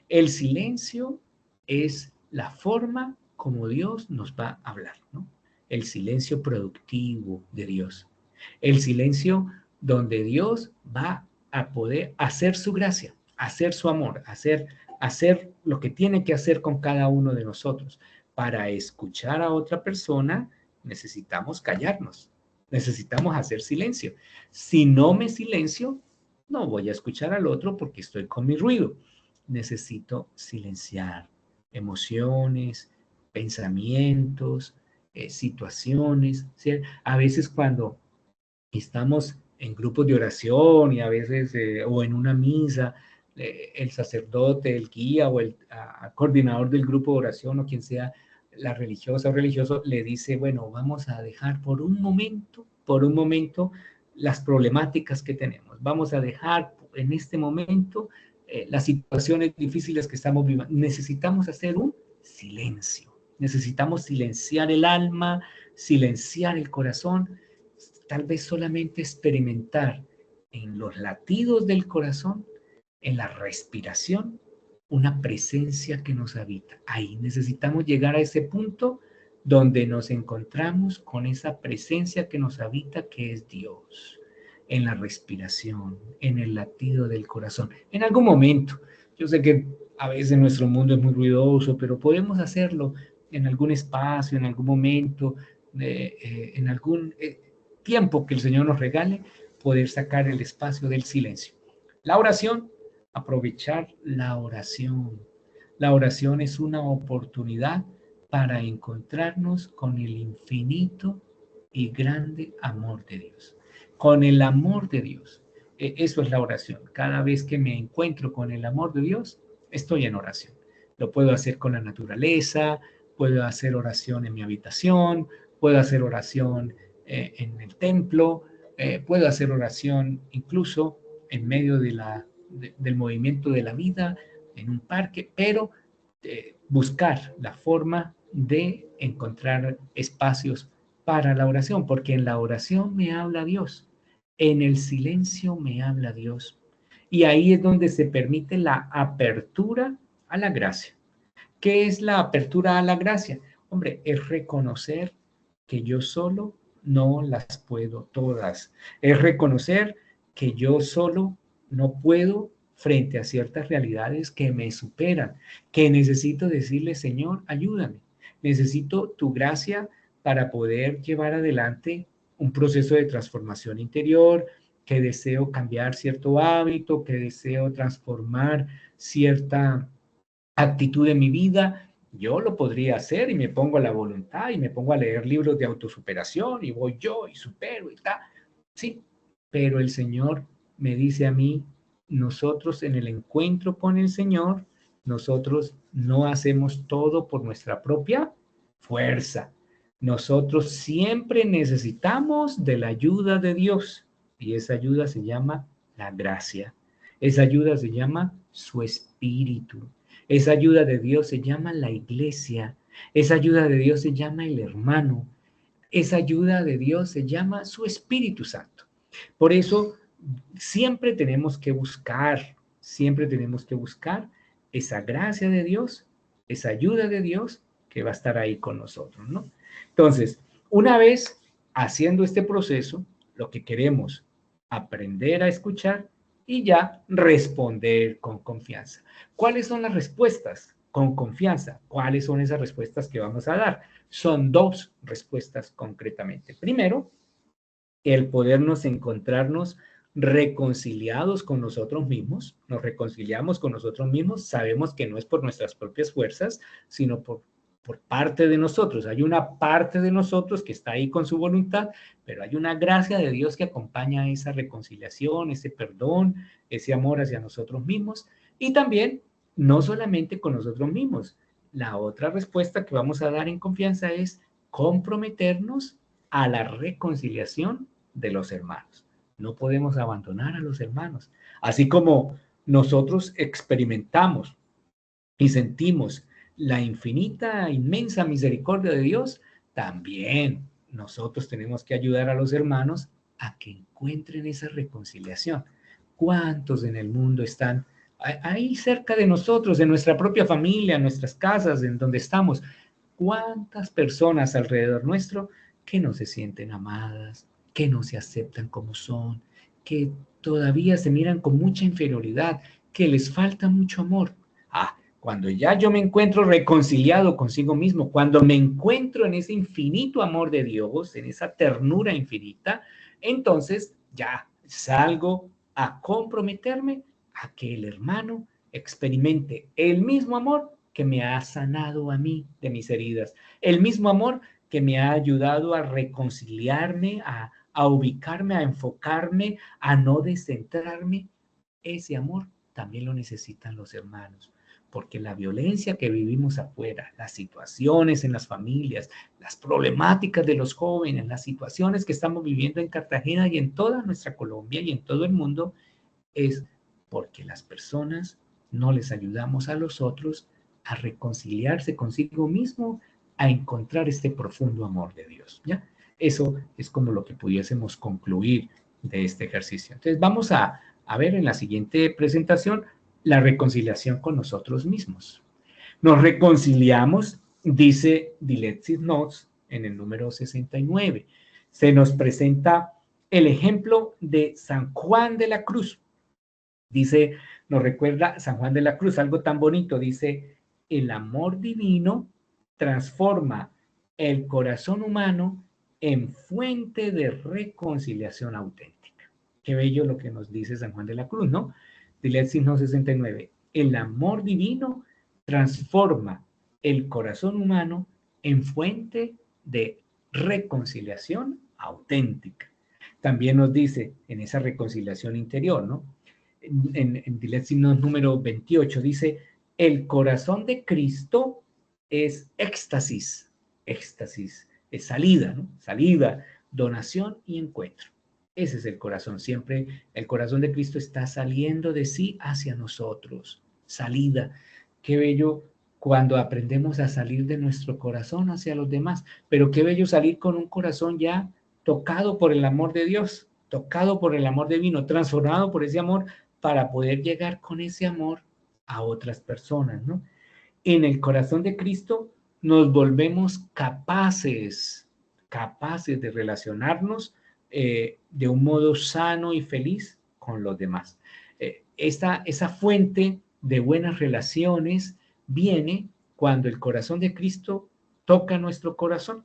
El silencio es la forma como Dios nos va a hablar, ¿no? El silencio productivo de Dios. El silencio donde Dios va a poder hacer su gracia, hacer su amor, hacer lo que tiene que hacer con cada uno de nosotros. Para escuchar a otra persona necesitamos callarnos, necesitamos hacer silencio. Si no me silencio, no voy a escuchar al otro porque estoy con mi ruido. Necesito silenciar emociones, pensamientos, situaciones. ¿Sí? A veces cuando estamos en grupos de oración y a veces o en una misa, el sacerdote, el guía o el coordinador del grupo de oración o quien sea, la religiosa o religioso, le dice, bueno, vamos a dejar por un momento las problemáticas que tenemos. Vamos a dejar en este momento las situaciones difíciles que estamos viviendo. Necesitamos hacer un silencio. Necesitamos silenciar el alma, silenciar el corazón, tal vez solamente experimentar en los latidos del corazón, en la respiración, una presencia que nos habita. Ahí necesitamos llegar a ese punto donde nos encontramos con esa presencia que nos habita, que es Dios, en la respiración, en el latido del corazón. En algún momento, yo sé que a veces nuestro mundo es muy ruidoso, pero podemos hacerlo en algún espacio, en algún momento, en algún tiempo que el Señor nos regale, poder sacar el espacio del silencio. La oración, aprovechar la oración. La oración es una oportunidad para encontrarnos con el infinito y grande amor de Dios. Con el amor de Dios. Eso es la oración. Cada vez que me encuentro con el amor de Dios, estoy en oración. Lo puedo hacer con la naturaleza, puedo hacer oración en mi habitación, puedo hacer oración en el templo, puedo hacer oración incluso en medio del movimiento de la vida, en un parque, pero buscar la forma de encontrar espacios para la oración, porque en la oración me habla Dios, en el silencio me habla Dios, y ahí es donde se permite la apertura a la gracia. ¿Qué es la apertura a la gracia? Hombre, es reconocer que yo solo no las puedo todas. Es reconocer que yo solo no puedo frente a ciertas realidades que me superan, que necesito decirle, Señor, ayúdame. Necesito tu gracia para poder llevar adelante un proceso de transformación interior, que deseo cambiar cierto hábito, que deseo transformar cierta actitud en mi vida. Yo lo podría hacer y me pongo a la voluntad y me pongo a leer libros de autosuperación y voy yo y supero y tal. Sí, pero el Señor me dice a mí, nosotros en el encuentro con el Señor, nosotros no hacemos todo por nuestra propia fuerza. Nosotros siempre necesitamos de la ayuda de Dios y esa ayuda se llama la gracia. Esa ayuda se llama su espíritu. Esa ayuda de Dios se llama la iglesia. Esa ayuda de Dios se llama el hermano. Esa ayuda de Dios se llama su Espíritu Santo. Por eso siempre tenemos que buscar esa gracia de Dios, esa ayuda de Dios que va a estar ahí con nosotros, ¿no? Entonces, Una vez haciendo este proceso, lo que queremos aprender a escuchar y ya responder con confianza. ¿Cuáles son las respuestas con confianza? ¿Cuáles son esas respuestas que vamos a dar? Son dos respuestas concretamente. Primero, el podernos encontrarnos reconciliados con nosotros mismos, nos reconciliamos con nosotros mismos, sabemos que no es por nuestras propias fuerzas, sino por parte de nosotros. Hay una parte de nosotros que está ahí con su voluntad, pero hay una gracia de Dios que acompaña esa reconciliación, ese perdón, ese amor hacia nosotros mismos y también no solamente con nosotros mismos. La otra respuesta que vamos a dar en confianza es comprometernos a la reconciliación de los hermanos. No podemos abandonar a los hermanos. Así como nosotros experimentamos y sentimos la infinita, inmensa misericordia de Dios, también nosotros tenemos que ayudar a los hermanos a que encuentren esa reconciliación. ¿Cuántos en el mundo están ahí cerca de nosotros, en nuestra propia familia, en nuestras casas, en donde estamos? ¿Cuántas personas alrededor nuestro que no se sienten amadas, que no se aceptan como son, que todavía se miran con mucha inferioridad, que les falta mucho amor? Cuando ya yo me encuentro reconciliado consigo mismo, cuando me encuentro en ese infinito amor de Dios, en esa ternura infinita, entonces ya salgo a comprometerme a que el hermano experimente el mismo amor que me ha sanado a mí de mis heridas, el mismo amor que me ha ayudado a reconciliarme, a ubicarme, a enfocarme, a no descentrarme. Ese amor también lo necesitan los hermanos, porque la violencia que vivimos afuera, las situaciones en las familias, las problemáticas de los jóvenes, las situaciones que estamos viviendo en Cartagena y en toda nuestra Colombia y en todo el mundo, es porque las personas no les ayudamos a los otros a reconciliarse consigo mismo, a encontrar este profundo amor de Dios, ¿ya? Eso es como lo que pudiésemos concluir de este ejercicio. Entonces vamos a ver en la siguiente presentación la reconciliación con nosotros mismos. Nos reconciliamos, dice Dilexis Notes en el número 69. Se nos presenta el ejemplo de San Juan de la Cruz. Dice, nos recuerda San Juan de la Cruz, algo tan bonito, dice, el amor divino transforma el corazón humano en fuente de reconciliación auténtica. Qué bello lo que nos dice San Juan de la Cruz, ¿no? Dilexis No 69. El amor divino transforma el corazón humano en fuente de reconciliación auténtica. También nos dice en esa reconciliación interior, ¿no? En Dilexis No número 28 dice, el corazón de Cristo es éxtasis, éxtasis, es salida, ¿no? Salida, donación y encuentro. Ese es el corazón, siempre el corazón de Cristo está saliendo de sí hacia nosotros, salida. Qué bello cuando aprendemos a salir de nuestro corazón hacia los demás, pero qué bello salir con un corazón ya tocado por el amor de Dios, tocado por el amor divino, transformado por ese amor para poder llegar con ese amor a otras personas, ¿no? En el corazón de Cristo nos volvemos capaces de relacionarnos de un modo sano y feliz con los demás. Esa fuente de buenas relaciones viene cuando el corazón de Cristo toca nuestro corazón.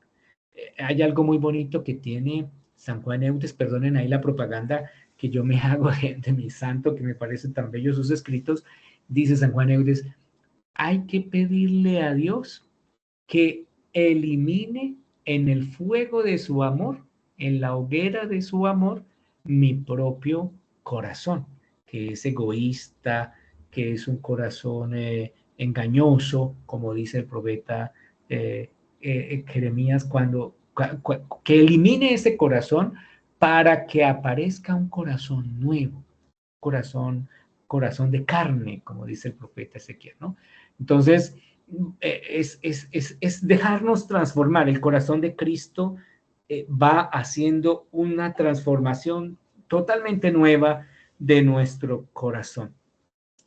Hay algo muy bonito que tiene San Juan Eudes, perdonen ahí la propaganda que yo me hago de mi santo, que me parecen tan bellos sus escritos. Dice San Juan Eudes, hay que pedirle a Dios que elimine en el fuego de su amor, en la hoguera de su amor, mi propio corazón, que es egoísta, que es un corazón engañoso, como dice el profeta Jeremías, que elimine ese corazón para que aparezca un corazón nuevo, corazón de carne, como dice el profeta Ezequiel, ¿no? Entonces, es dejarnos transformar. El corazón de Cristo va haciendo una transformación totalmente nueva de nuestro corazón.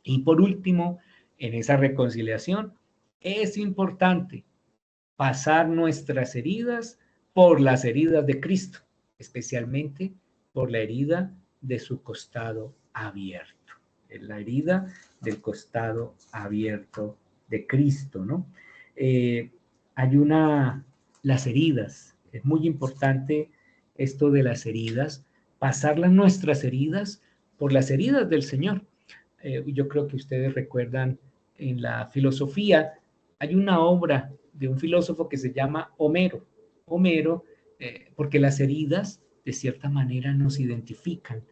Y por último, en esa reconciliación, es importante pasar nuestras heridas por las heridas de Cristo, especialmente por la herida de su costado abierto, la herida del costado abierto de Cristo, ¿no? Hay las heridas, es muy importante esto de las heridas, pasar nuestras heridas por las heridas del Señor. Yo creo que ustedes recuerdan en la filosofía, hay una obra de un filósofo que se llama Homero. Homero, porque las heridas de cierta manera nos identifican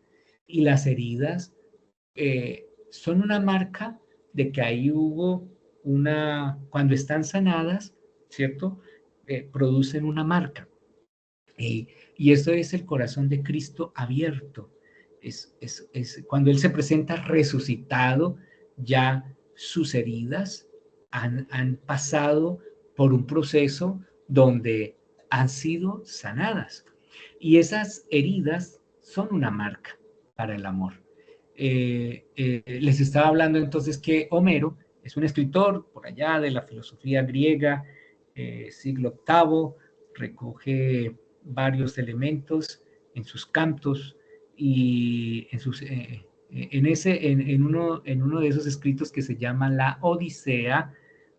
y las heridas son una marca de que ahí hubo cuando están sanadas, ¿cierto? Producen una marca. Y eso es el corazón de Cristo abierto. Es cuando Él se presenta resucitado, ya sus heridas han pasado por un proceso donde han sido sanadas. Y esas heridas son una marca para el amor. Les estaba hablando entonces que Homero es un escritor por allá de la filosofía griega, siglo VIII, recoge varios elementos en sus cantos y en uno de esos escritos que se llama la Odisea,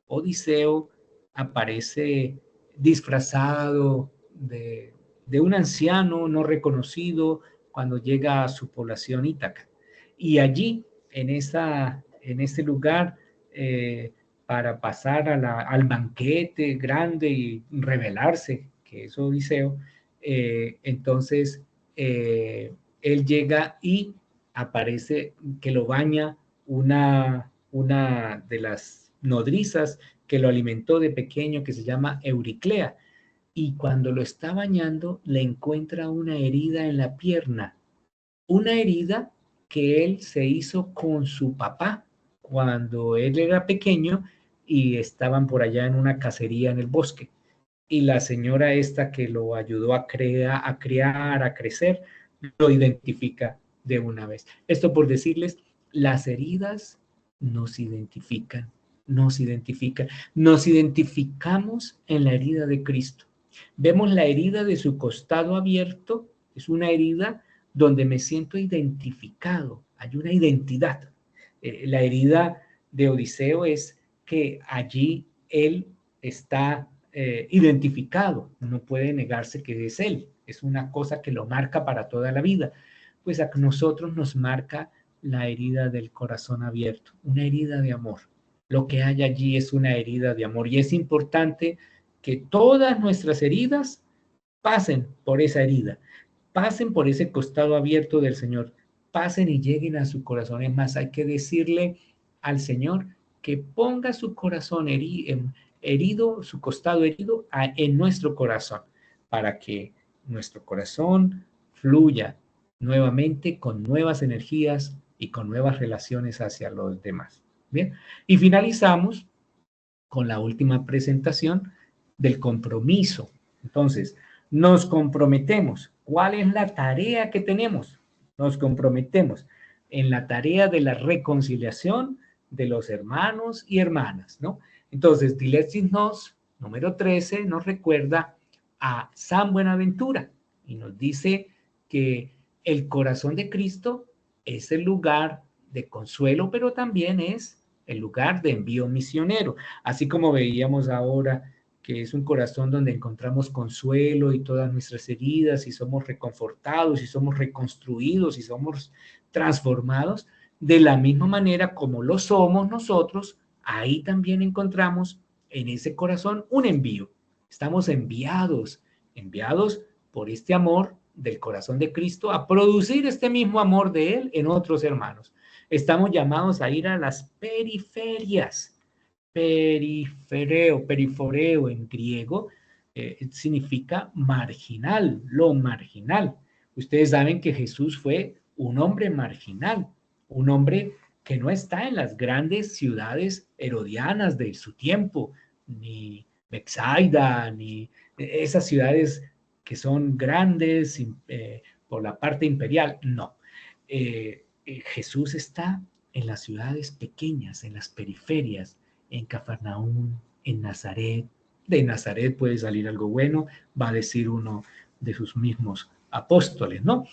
Odiseo aparece disfrazado de un anciano no reconocido cuando llega a su población Ítaca. Y allí, en este lugar, para pasar al banquete grande y revelarse, que es Odiseo, entonces él llega y aparece que lo baña una de las nodrizas que lo alimentó de pequeño, que se llama Euriclea, y cuando lo está bañando le encuentra una herida en la pierna, una herida que él se hizo con su papá cuando él era pequeño y estaban por allá en una cacería en el bosque. Y la señora esta que lo ayudó a criar, a crecer, lo identifica de una vez. Esto por decirles, las heridas nos identifican, nos identificamos en la herida de Cristo. Vemos la herida de su costado abierto, es una herida donde me siento identificado, hay una identidad. La herida de Odiseo es que allí él está identificado, no puede negarse que es él, es una cosa que lo marca para toda la vida. Pues a nosotros nos marca la herida del corazón abierto, una herida de amor. Lo que hay allí es una herida de amor y es importante que todas nuestras heridas pasen por esa herida, pasen por ese costado abierto del Señor, pasen y lleguen a su corazón. Es más, hay que decirle al Señor que ponga su corazón herido, su costado herido en nuestro corazón, para que nuestro corazón fluya nuevamente con nuevas energías y con nuevas relaciones hacia los demás. Bien, y finalizamos con la última presentación del compromiso. Entonces, nos comprometemos. ¿Cuál es la tarea que tenemos? Nos comprometemos en la tarea de la reconciliación de los hermanos y hermanas, ¿no? Entonces, Dilexis Nos, número 13, nos recuerda a San Buenaventura y nos dice que el corazón de Cristo es el lugar de consuelo, pero también es el lugar de envío misionero. Así como veíamos ahora que es un corazón donde encontramos consuelo y todas nuestras heridas y somos reconfortados y somos reconstruidos y somos transformados, de la misma manera como lo somos nosotros, ahí también encontramos en ese corazón un envío. Estamos enviados por este amor del corazón de Cristo a producir este mismo amor de Él en otros hermanos. Estamos llamados a ir a las periferias. Periforeo en griego, significa marginal, lo marginal. Ustedes saben que Jesús fue un hombre marginal, un hombre que no está en las grandes ciudades herodianas de su tiempo, ni Bethsaida, ni esas ciudades que son grandes por la parte imperial, no. Jesús está en las ciudades pequeñas, en las periferias, en Cafarnaúm, en Nazaret, De Nazaret puede salir algo bueno, va a decir uno de sus mismos apóstoles, ¿no?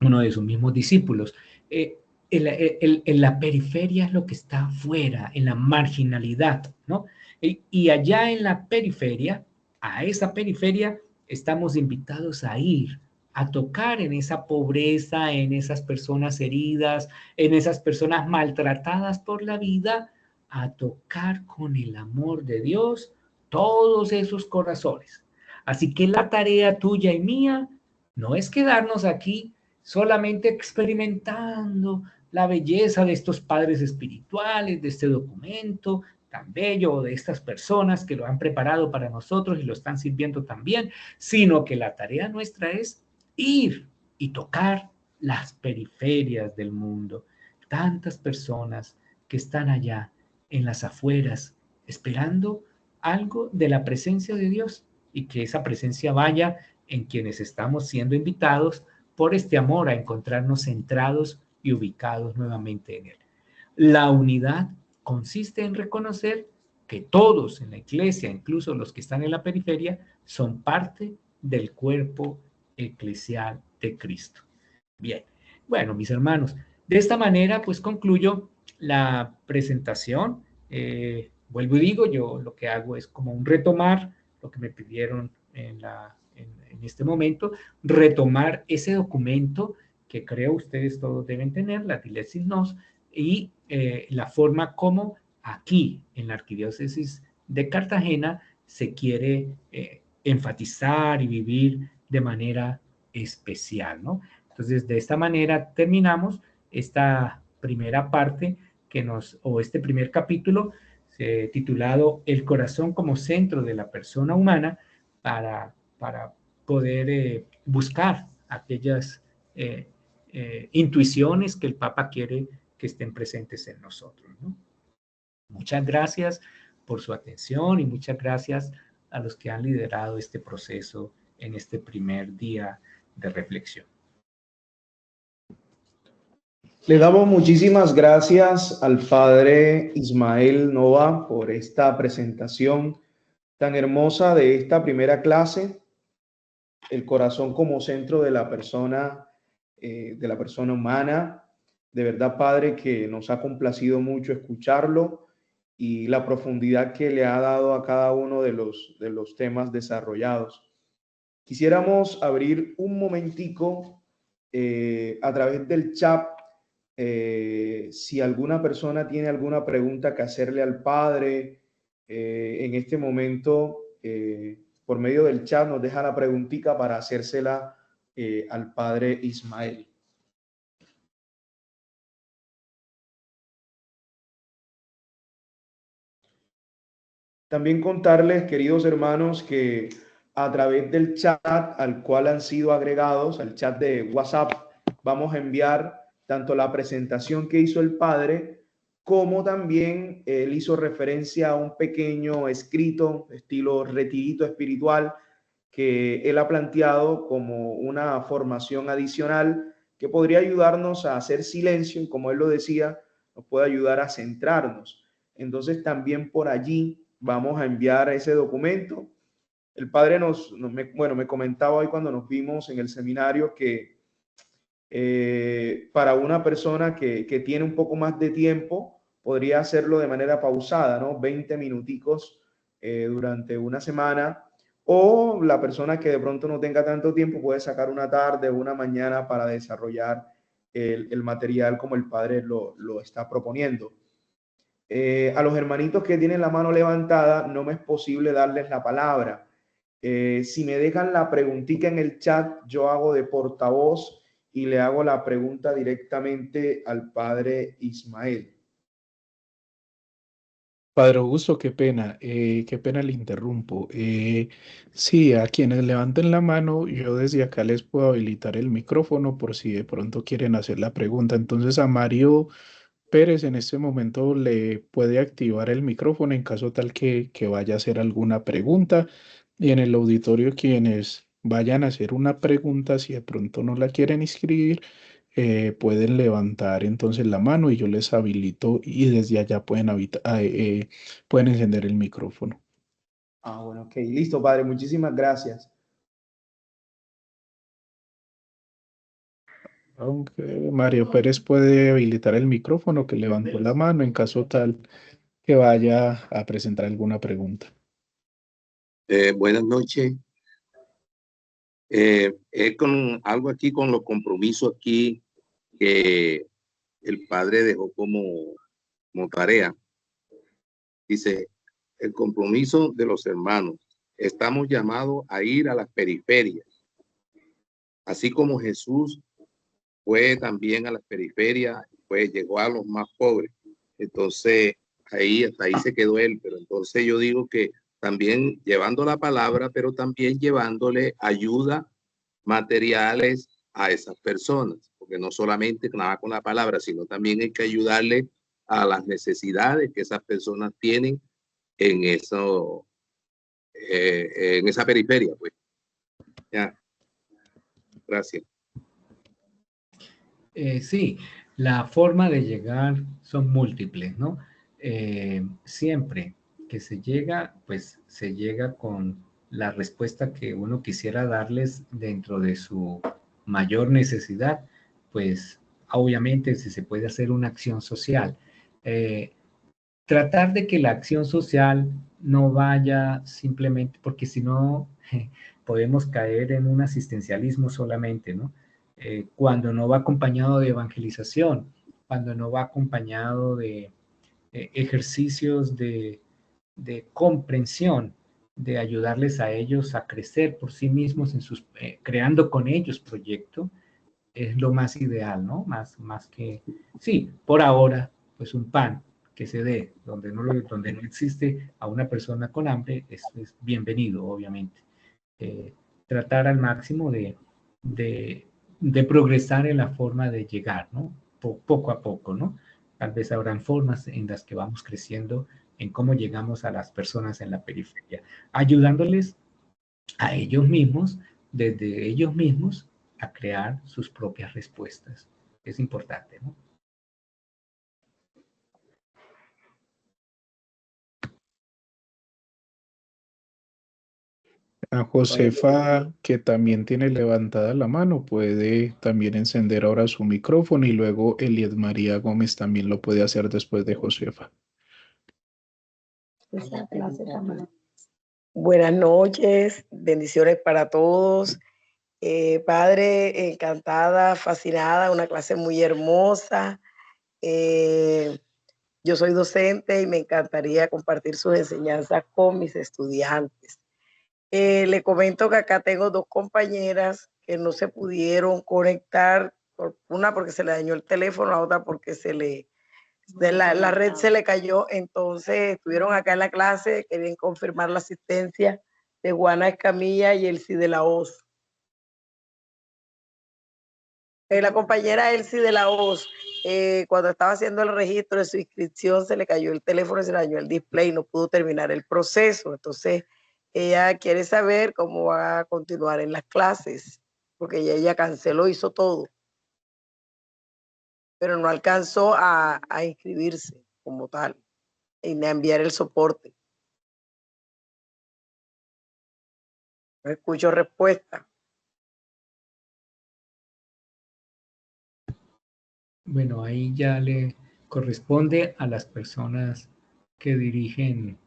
Uno de sus mismos discípulos. En la periferia es lo que está afuera, en la marginalidad, ¿no? Y allá en la periferia, a esa periferia, estamos invitados a ir, a tocar en esa pobreza, en esas personas heridas, en esas personas maltratadas por la vida, a tocar con el amor de Dios todos esos corazones. Así que la tarea tuya y mía no es quedarnos aquí solamente experimentando la belleza de estos padres espirituales, de este documento tan bello, de estas personas que lo han preparado para nosotros y lo están sirviendo también, sino que la tarea nuestra es ir y tocar las periferias del mundo. Tantas personas que están allá en las afueras esperando algo de la presencia de Dios y que esa presencia vaya en quienes estamos siendo invitados por este amor a encontrarnos centrados y ubicados nuevamente en Él. La unidad consiste en reconocer que todos en la iglesia, incluso los que están en la periferia, son parte del cuerpo eclesial de Cristo. Bien, bueno, mis hermanos, de esta manera pues concluyo la presentación. Vuelvo y digo, yo lo que hago es como un retomar lo que me pidieron en este momento, retomar ese documento que creo ustedes todos deben tener, la Dilesis Nos, y la forma como aquí en la Arquidiócesis de Cartagena se quiere enfatizar y vivir de manera especial, ¿no? Entonces, de esta manera terminamos esta primera parte o este primer capítulo titulado El corazón como centro de la persona humana para poder buscar aquellas intuiciones que el Papa quiere que estén presentes en nosotros, ¿no? Muchas gracias por su atención y muchas gracias a los que han liderado este proceso en este primer día de reflexión. Le damos muchísimas gracias al padre Ismael Nova por esta presentación tan hermosa de esta primera clase, el corazón como centro de la persona humana. De verdad, padre, que nos ha complacido mucho escucharlo y la profundidad que le ha dado a cada uno de los temas desarrollados. Quisiéramos abrir un momentico a través del chat. Si alguna persona tiene alguna pregunta que hacerle al padre, en este momento, por medio del chat, nos deja la preguntita para hacérsela al padre Ismael. También contarles, queridos hermanos, que a través del chat al cual han sido agregados, al chat de WhatsApp, vamos a enviar tanto la presentación que hizo el padre, como también él hizo referencia a un pequeño escrito, estilo retirito espiritual, que él ha planteado como una formación adicional que podría ayudarnos a hacer silencio y, como él lo decía, nos puede ayudar a centrarnos. Entonces también por allí vamos a enviar ese documento. El padre me comentaba hoy cuando nos vimos en el seminario que para una persona que tiene un poco más de tiempo, podría hacerlo de manera pausada, ¿no? 20 minuticos durante una semana, o la persona que de pronto no tenga tanto tiempo puede sacar una tarde o una mañana para desarrollar el material como el padre lo está proponiendo. A los hermanitos que tienen la mano levantada, no me es posible darles la palabra. Si me dejan la preguntita en el chat, yo hago de portavoz y le hago la pregunta directamente al padre Ismael. Padre Augusto, qué pena le interrumpo. Sí, a quienes levanten la mano, yo desde acá les puedo habilitar el micrófono por si de pronto quieren hacer la pregunta. Entonces a Mario Pérez en este momento le puede activar el micrófono en caso tal que vaya a hacer alguna pregunta. Y en el auditorio quienes vayan a hacer una pregunta, si de pronto no la quieren inscribir, pueden levantar entonces la mano y yo les habilito y desde allá pueden encender el micrófono. Ah, bueno, ok. Listo, padre. Muchísimas gracias. Aunque Mario Pérez puede habilitar el micrófono que levantó la mano en caso tal que vaya a presentar alguna pregunta. Buenas noches. Es con algo aquí con los compromisos aquí que el padre dejó como tarea. Dice, el compromiso de los hermanos. Estamos llamados a ir a las periferias. Así como Jesús fue también a las periferias, pues llegó a los más pobres. Entonces, hasta ahí se quedó él. Pero entonces yo digo que también llevando la palabra, pero también llevándole ayuda materiales a esas personas, porque no solamente nada con la palabra, sino también hay que ayudarle a las necesidades que esas personas tienen en eso, en esa periferia, pues. Ya. Gracias. Sí, la forma de llegar son múltiples, ¿no? Siempre que se llega, pues se llega con la respuesta que uno quisiera darles dentro de su mayor necesidad, pues obviamente si se puede hacer una acción social. Tratar de que la acción social no vaya simplemente, porque si no podemos caer en un asistencialismo solamente, ¿no? Cuando no va acompañado de evangelización, cuando no va acompañado de ejercicios de comprensión, de ayudarles a ellos a crecer por sí mismos en sus, creando con ellos proyecto, es lo más ideal, ¿no? Más que, sí, por ahora, pues un pan que se dé donde no existe a una persona con hambre es bienvenido, obviamente. Eh, Tratar al máximo de progresar en la forma de llegar, ¿no? Poco a poco, ¿no? Tal vez habrán formas en las que vamos creciendo en cómo llegamos a las personas en la periferia, ayudándoles a ellos mismos, desde ellos mismos, a crear sus propias respuestas. Es importante, ¿no? A Josefa, que también tiene levantada la mano, puede también encender ahora su micrófono y luego Eliet María Gómez también lo puede hacer después de Josefa. Buenas noches, bendiciones para todos. Padre, encantada, fascinada, una clase muy hermosa. Yo soy docente y me encantaría compartir sus enseñanzas con mis estudiantes. Le comento que acá tengo dos compañeras que no se pudieron conectar, una porque se le dañó el teléfono, la otra porque la red se le cayó, entonces estuvieron acá en la clase, querían confirmar la asistencia de Juana Escamilla y Elsie de la Hoz. La compañera Elsie de la Hoz, cuando estaba haciendo el registro de su inscripción, se le cayó el teléfono y se le dañó el display, no pudo terminar el proceso. Entonces, ella quiere saber cómo va a continuar en las clases, porque ella canceló, hizo todo, pero no alcanzó a inscribirse como tal, y a enviar el soporte. No escucho respuesta. Bueno, ahí ya le corresponde a las personas que dirigen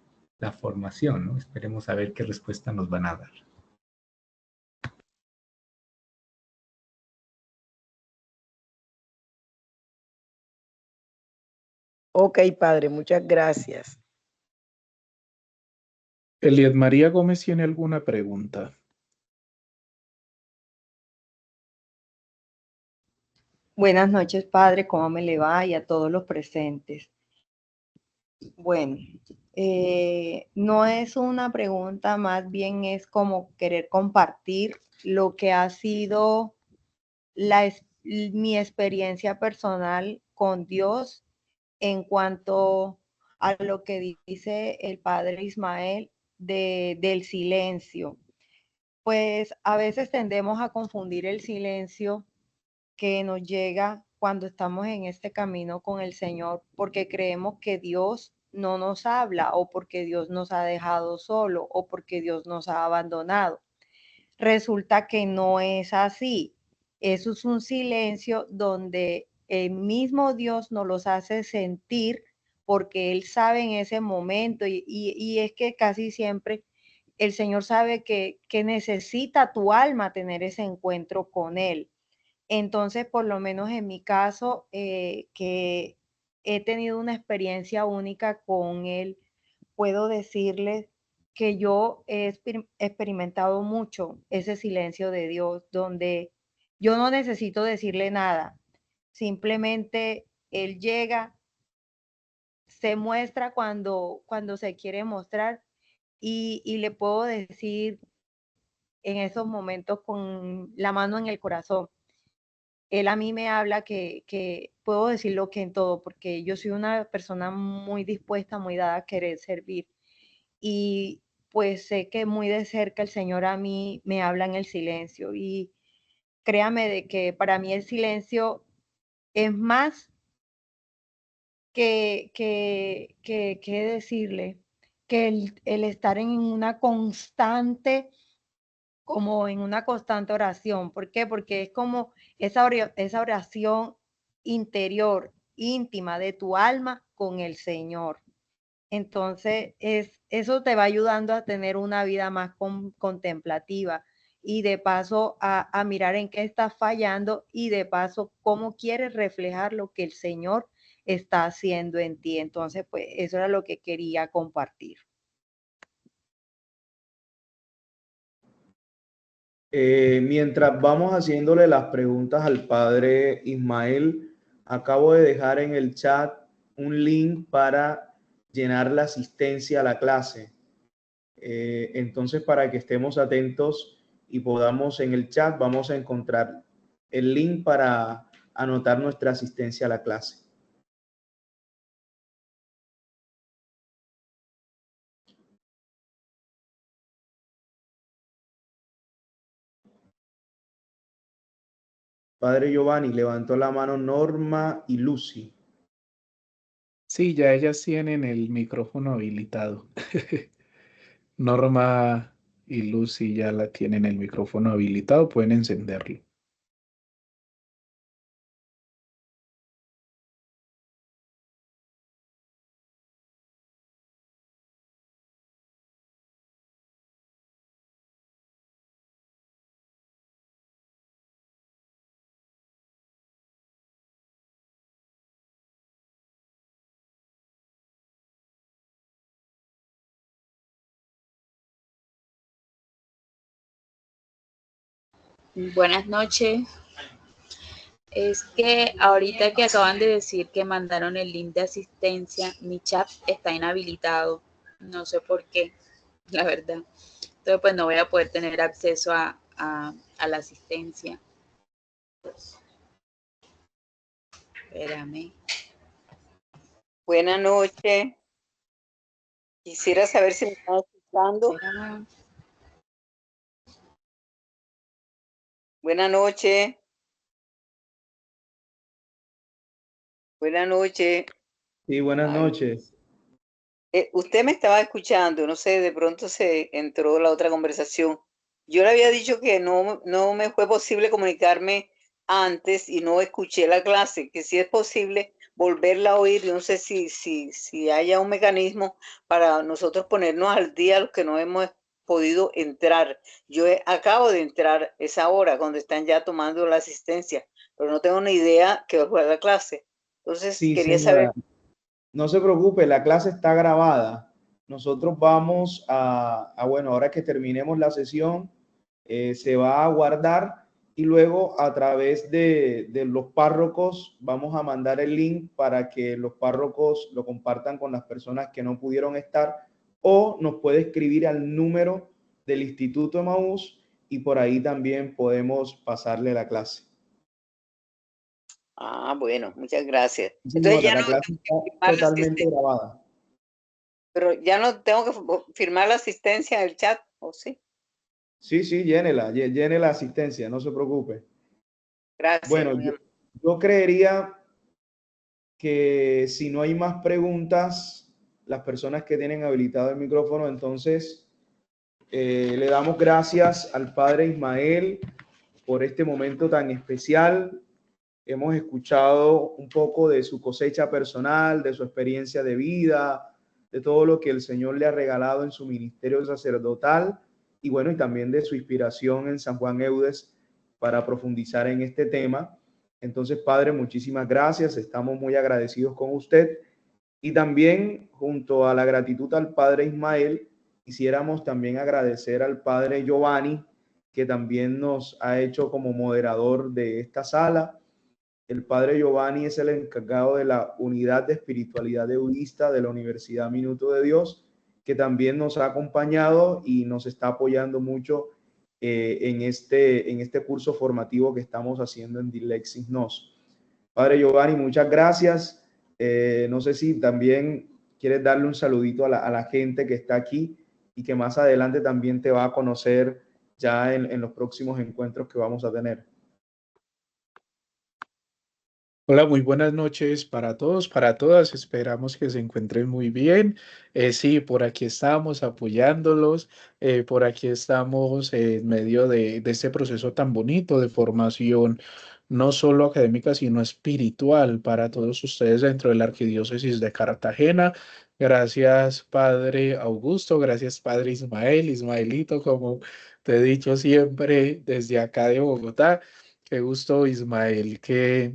la formación, ¿no? Esperemos a ver qué respuesta nos van a dar. Ok, padre, muchas gracias. Eliet María Gómez tiene alguna pregunta. Buenas noches, padre, ¿cómo me le va? Y a todos los presentes. Bueno, no es una pregunta, más bien es como querer compartir lo que ha sido mi experiencia personal con Dios en cuanto a lo que dice el padre Ismael del silencio. Pues a veces tendemos a confundir el silencio que nos llega cuando estamos en este camino con el Señor, porque creemos que Dios no nos habla, o porque Dios nos ha dejado solo, o porque Dios nos ha abandonado. Resulta que no es así. Eso es un silencio donde el mismo Dios nos los hace sentir porque Él sabe en ese momento y es que casi siempre el Señor sabe que necesita tu alma tener ese encuentro con Él. Entonces, por lo menos en mi caso, que he tenido una experiencia única con Él, puedo decirles que yo he experimentado mucho ese silencio de Dios, donde yo no necesito decirle nada, simplemente Él llega, se muestra cuando se quiere mostrar y le puedo decir en esos momentos con la mano en el corazón. Él a mí me habla que puedo decirlo que en todo, porque yo soy una persona muy dispuesta, muy dada a querer servir. Y pues sé que muy de cerca el Señor a mí me habla en el silencio. Y créame de que para mí el silencio es más que decirle, que el estar en una constante, como en una constante oración. ¿Por qué? Porque es como esa oración interior, íntima de tu alma con el Señor. Entonces, eso te va ayudando a tener una vida más contemplativa y de paso a mirar en qué estás fallando y de paso cómo quieres reflejar lo que el Señor está haciendo en ti. Entonces, pues eso era lo que quería compartir. Mientras vamos haciéndole las preguntas al padre Ismael, acabo de dejar en el chat un link para llenar la asistencia a la clase. Entonces, para que estemos atentos y podamos en el chat, vamos a encontrar el link para anotar nuestra asistencia a la clase. Padre Giovanni, levantó la mano Norma y Lucy. Sí, ya ellas tienen el micrófono habilitado. Norma y Lucy ya la tienen el micrófono habilitado, pueden encenderlo. Buenas noches. Es que ahorita que acaban de decir que mandaron el link de asistencia, mi chat está inhabilitado. No sé por qué, la verdad. Entonces, pues no voy a poder tener acceso a la asistencia. Espérame. Buenas noches. Quisiera saber si me están escuchando. Espérame. Buenas noches. Buenas noches. Sí, buenas noches. Usted me estaba escuchando, no sé, de pronto se entró la otra conversación. Yo le había dicho que no me fue posible comunicarme antes y no escuché la clase, que si es posible volverla a oír. Yo no sé si haya un mecanismo para nosotros ponernos al día los que no hemos podido entrar. Yo acabo de entrar esa hora cuando están ya tomando la asistencia, pero no tengo ni idea que fue la clase. Entonces Sí, quería señora. saber. No se preocupe, la clase está grabada. Nosotros vamos bueno, ahora que terminemos la sesión, se va a guardar y luego a través de los párrocos vamos a mandar el link para que los párrocos lo compartan con las personas que no pudieron estar o nos puede escribir al número del Instituto Emaús y por ahí también podemos pasarle la clase. Ah, bueno, muchas gracias. Señora, Entonces ya la no clase tengo está que firmar la totalmente asistencia, grabada. pero ya no tengo que firmar la asistencia en el chat, ¿o sí? Sí, llénela, llene la asistencia, no se preocupe. Gracias. Bueno, yo creería que si no hay más preguntas, las personas que tienen habilitado el micrófono. Entonces, le damos gracias al Padre Ismael por este momento tan especial. Hemos escuchado un poco de su cosecha personal, de su experiencia de vida, de todo lo que el Señor le ha regalado en su ministerio sacerdotal y bueno, y también de su inspiración en San Juan Eudes para profundizar en este tema. Entonces, Padre, muchísimas gracias. Estamos muy agradecidos con usted. Y también, junto a la gratitud al Padre Ismael, quisiéramos también agradecer al Padre Giovanni, que también nos ha hecho como moderador de esta sala. El Padre Giovanni es el encargado de la unidad de espiritualidad eudista de la Universidad Minuto de Dios, que también nos ha acompañado y nos está apoyando mucho en este curso formativo que estamos haciendo en Dilexis Nos. Padre Giovanni, muchas gracias. No sé si también quieres darle un saludito a la gente que está aquí y que más adelante también te va a conocer ya en los próximos encuentros que vamos a tener. Hola, muy buenas noches para todos, para todas. Esperamos que se encuentren muy bien. Sí, por aquí estamos apoyándolos. Por aquí estamos en medio de este proceso tan bonito de formación, no solo académica, sino espiritual para todos ustedes dentro de la Arquidiócesis de Cartagena. Gracias, Padre Augusto. Gracias, Padre Ismael, Ismaelito, como te he dicho siempre desde acá de Bogotá. Qué gusto, Ismael, que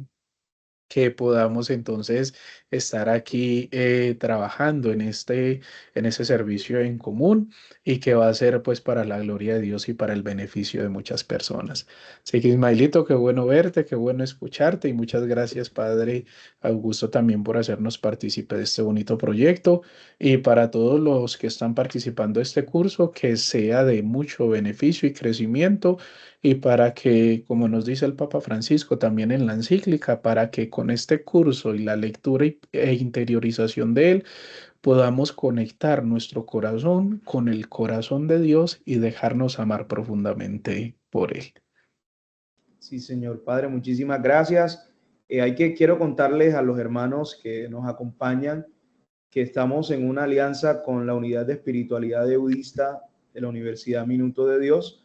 podamos entonces estar aquí trabajando en ese servicio en común y que va a ser pues para la gloria de Dios y para el beneficio de muchas personas. Así que Ismaelito, qué bueno verte, qué bueno escucharte y muchas gracias Padre Augusto también por hacernos partícipe de este bonito proyecto y para todos los que están participando de este curso, que sea de mucho beneficio y crecimiento y para que, como nos dice el Papa Francisco también en la encíclica, para que con este curso y la lectura e interiorización de él podamos conectar nuestro corazón con el corazón de Dios y dejarnos amar profundamente por él. Sí, señor Padre, muchísimas gracias. Quiero contarles a los hermanos que nos acompañan que estamos en una alianza con la Unidad de Espiritualidad Eudista de la Universidad Minuto de Dios.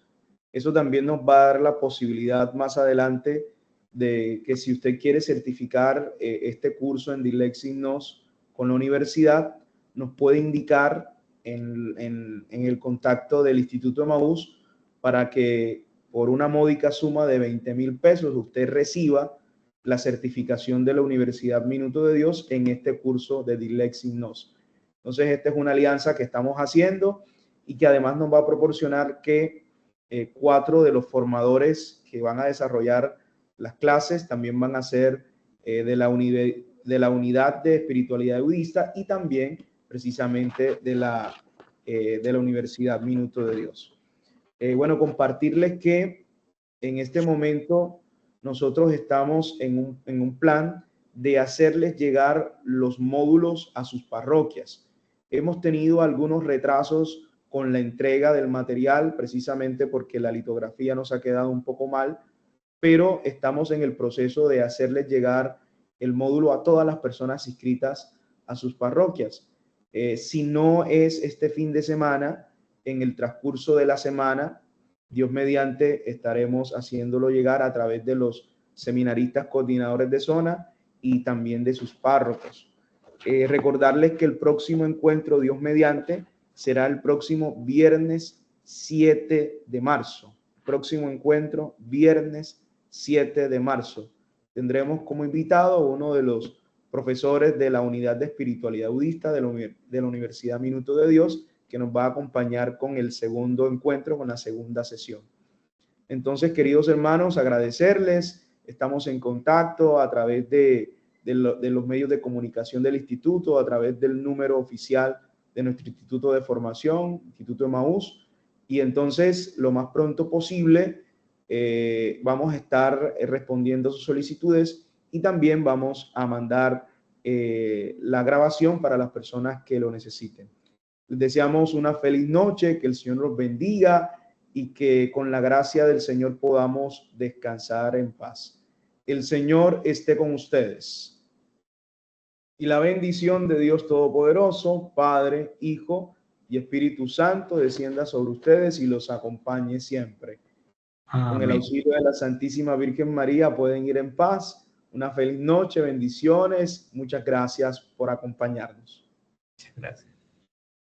Eso también nos va a dar la posibilidad más adelante de que si usted quiere certificar este curso en Dilexis Nos con la universidad, nos puede indicar en el contacto del Instituto Emaús para que por una módica suma de 20,000 pesos usted reciba la certificación de la Universidad Minuto de Dios en este curso de Dilexis Nos. Entonces, esta es una alianza que estamos haciendo y que además nos va a proporcionar que 4 de los formadores que van a desarrollar las clases también van a ser de la unidad de espiritualidad budista y también precisamente de la Universidad Minuto de Dios. Bueno, compartirles que en este momento nosotros estamos en un plan de hacerles llegar los módulos a sus parroquias. Hemos tenido algunos retrasos con la entrega del material, precisamente porque la litografía nos ha quedado un poco mal, pero estamos en el proceso de hacerles llegar el módulo a todas las personas inscritas a sus parroquias. Si no es este fin de semana, en el transcurso de la semana, Dios mediante, estaremos haciéndolo llegar a través de los seminaristas coordinadores de zona y también de sus párrocos. Recordarles que el próximo encuentro, Dios mediante, será el próximo viernes 7 de marzo. Próximo encuentro, viernes 7 de marzo. Tendremos como invitado a uno de los profesores de la Unidad de Espiritualidad Budista de la Universidad Minuto de Dios, que nos va a acompañar con el segundo encuentro, con la segunda sesión. Entonces, queridos hermanos, agradecerles. Estamos en contacto a través de los medios de comunicación del instituto, a través del número oficial de nuestro instituto de formación, Instituto Emaús. Y entonces, lo más pronto posible, vamos a estar respondiendo a sus solicitudes y también vamos a mandar la grabación para las personas que lo necesiten. Les deseamos una feliz noche, que el Señor los bendiga y que con la gracia del Señor podamos descansar en paz. El Señor esté con ustedes. Y la bendición de Dios Todopoderoso, Padre, Hijo y Espíritu Santo, descienda sobre ustedes y los acompañe siempre. Con el Amén. auxilio de la Santísima Virgen María pueden ir en paz. Una feliz noche, bendiciones. Muchas gracias por acompañarnos. Muchas gracias.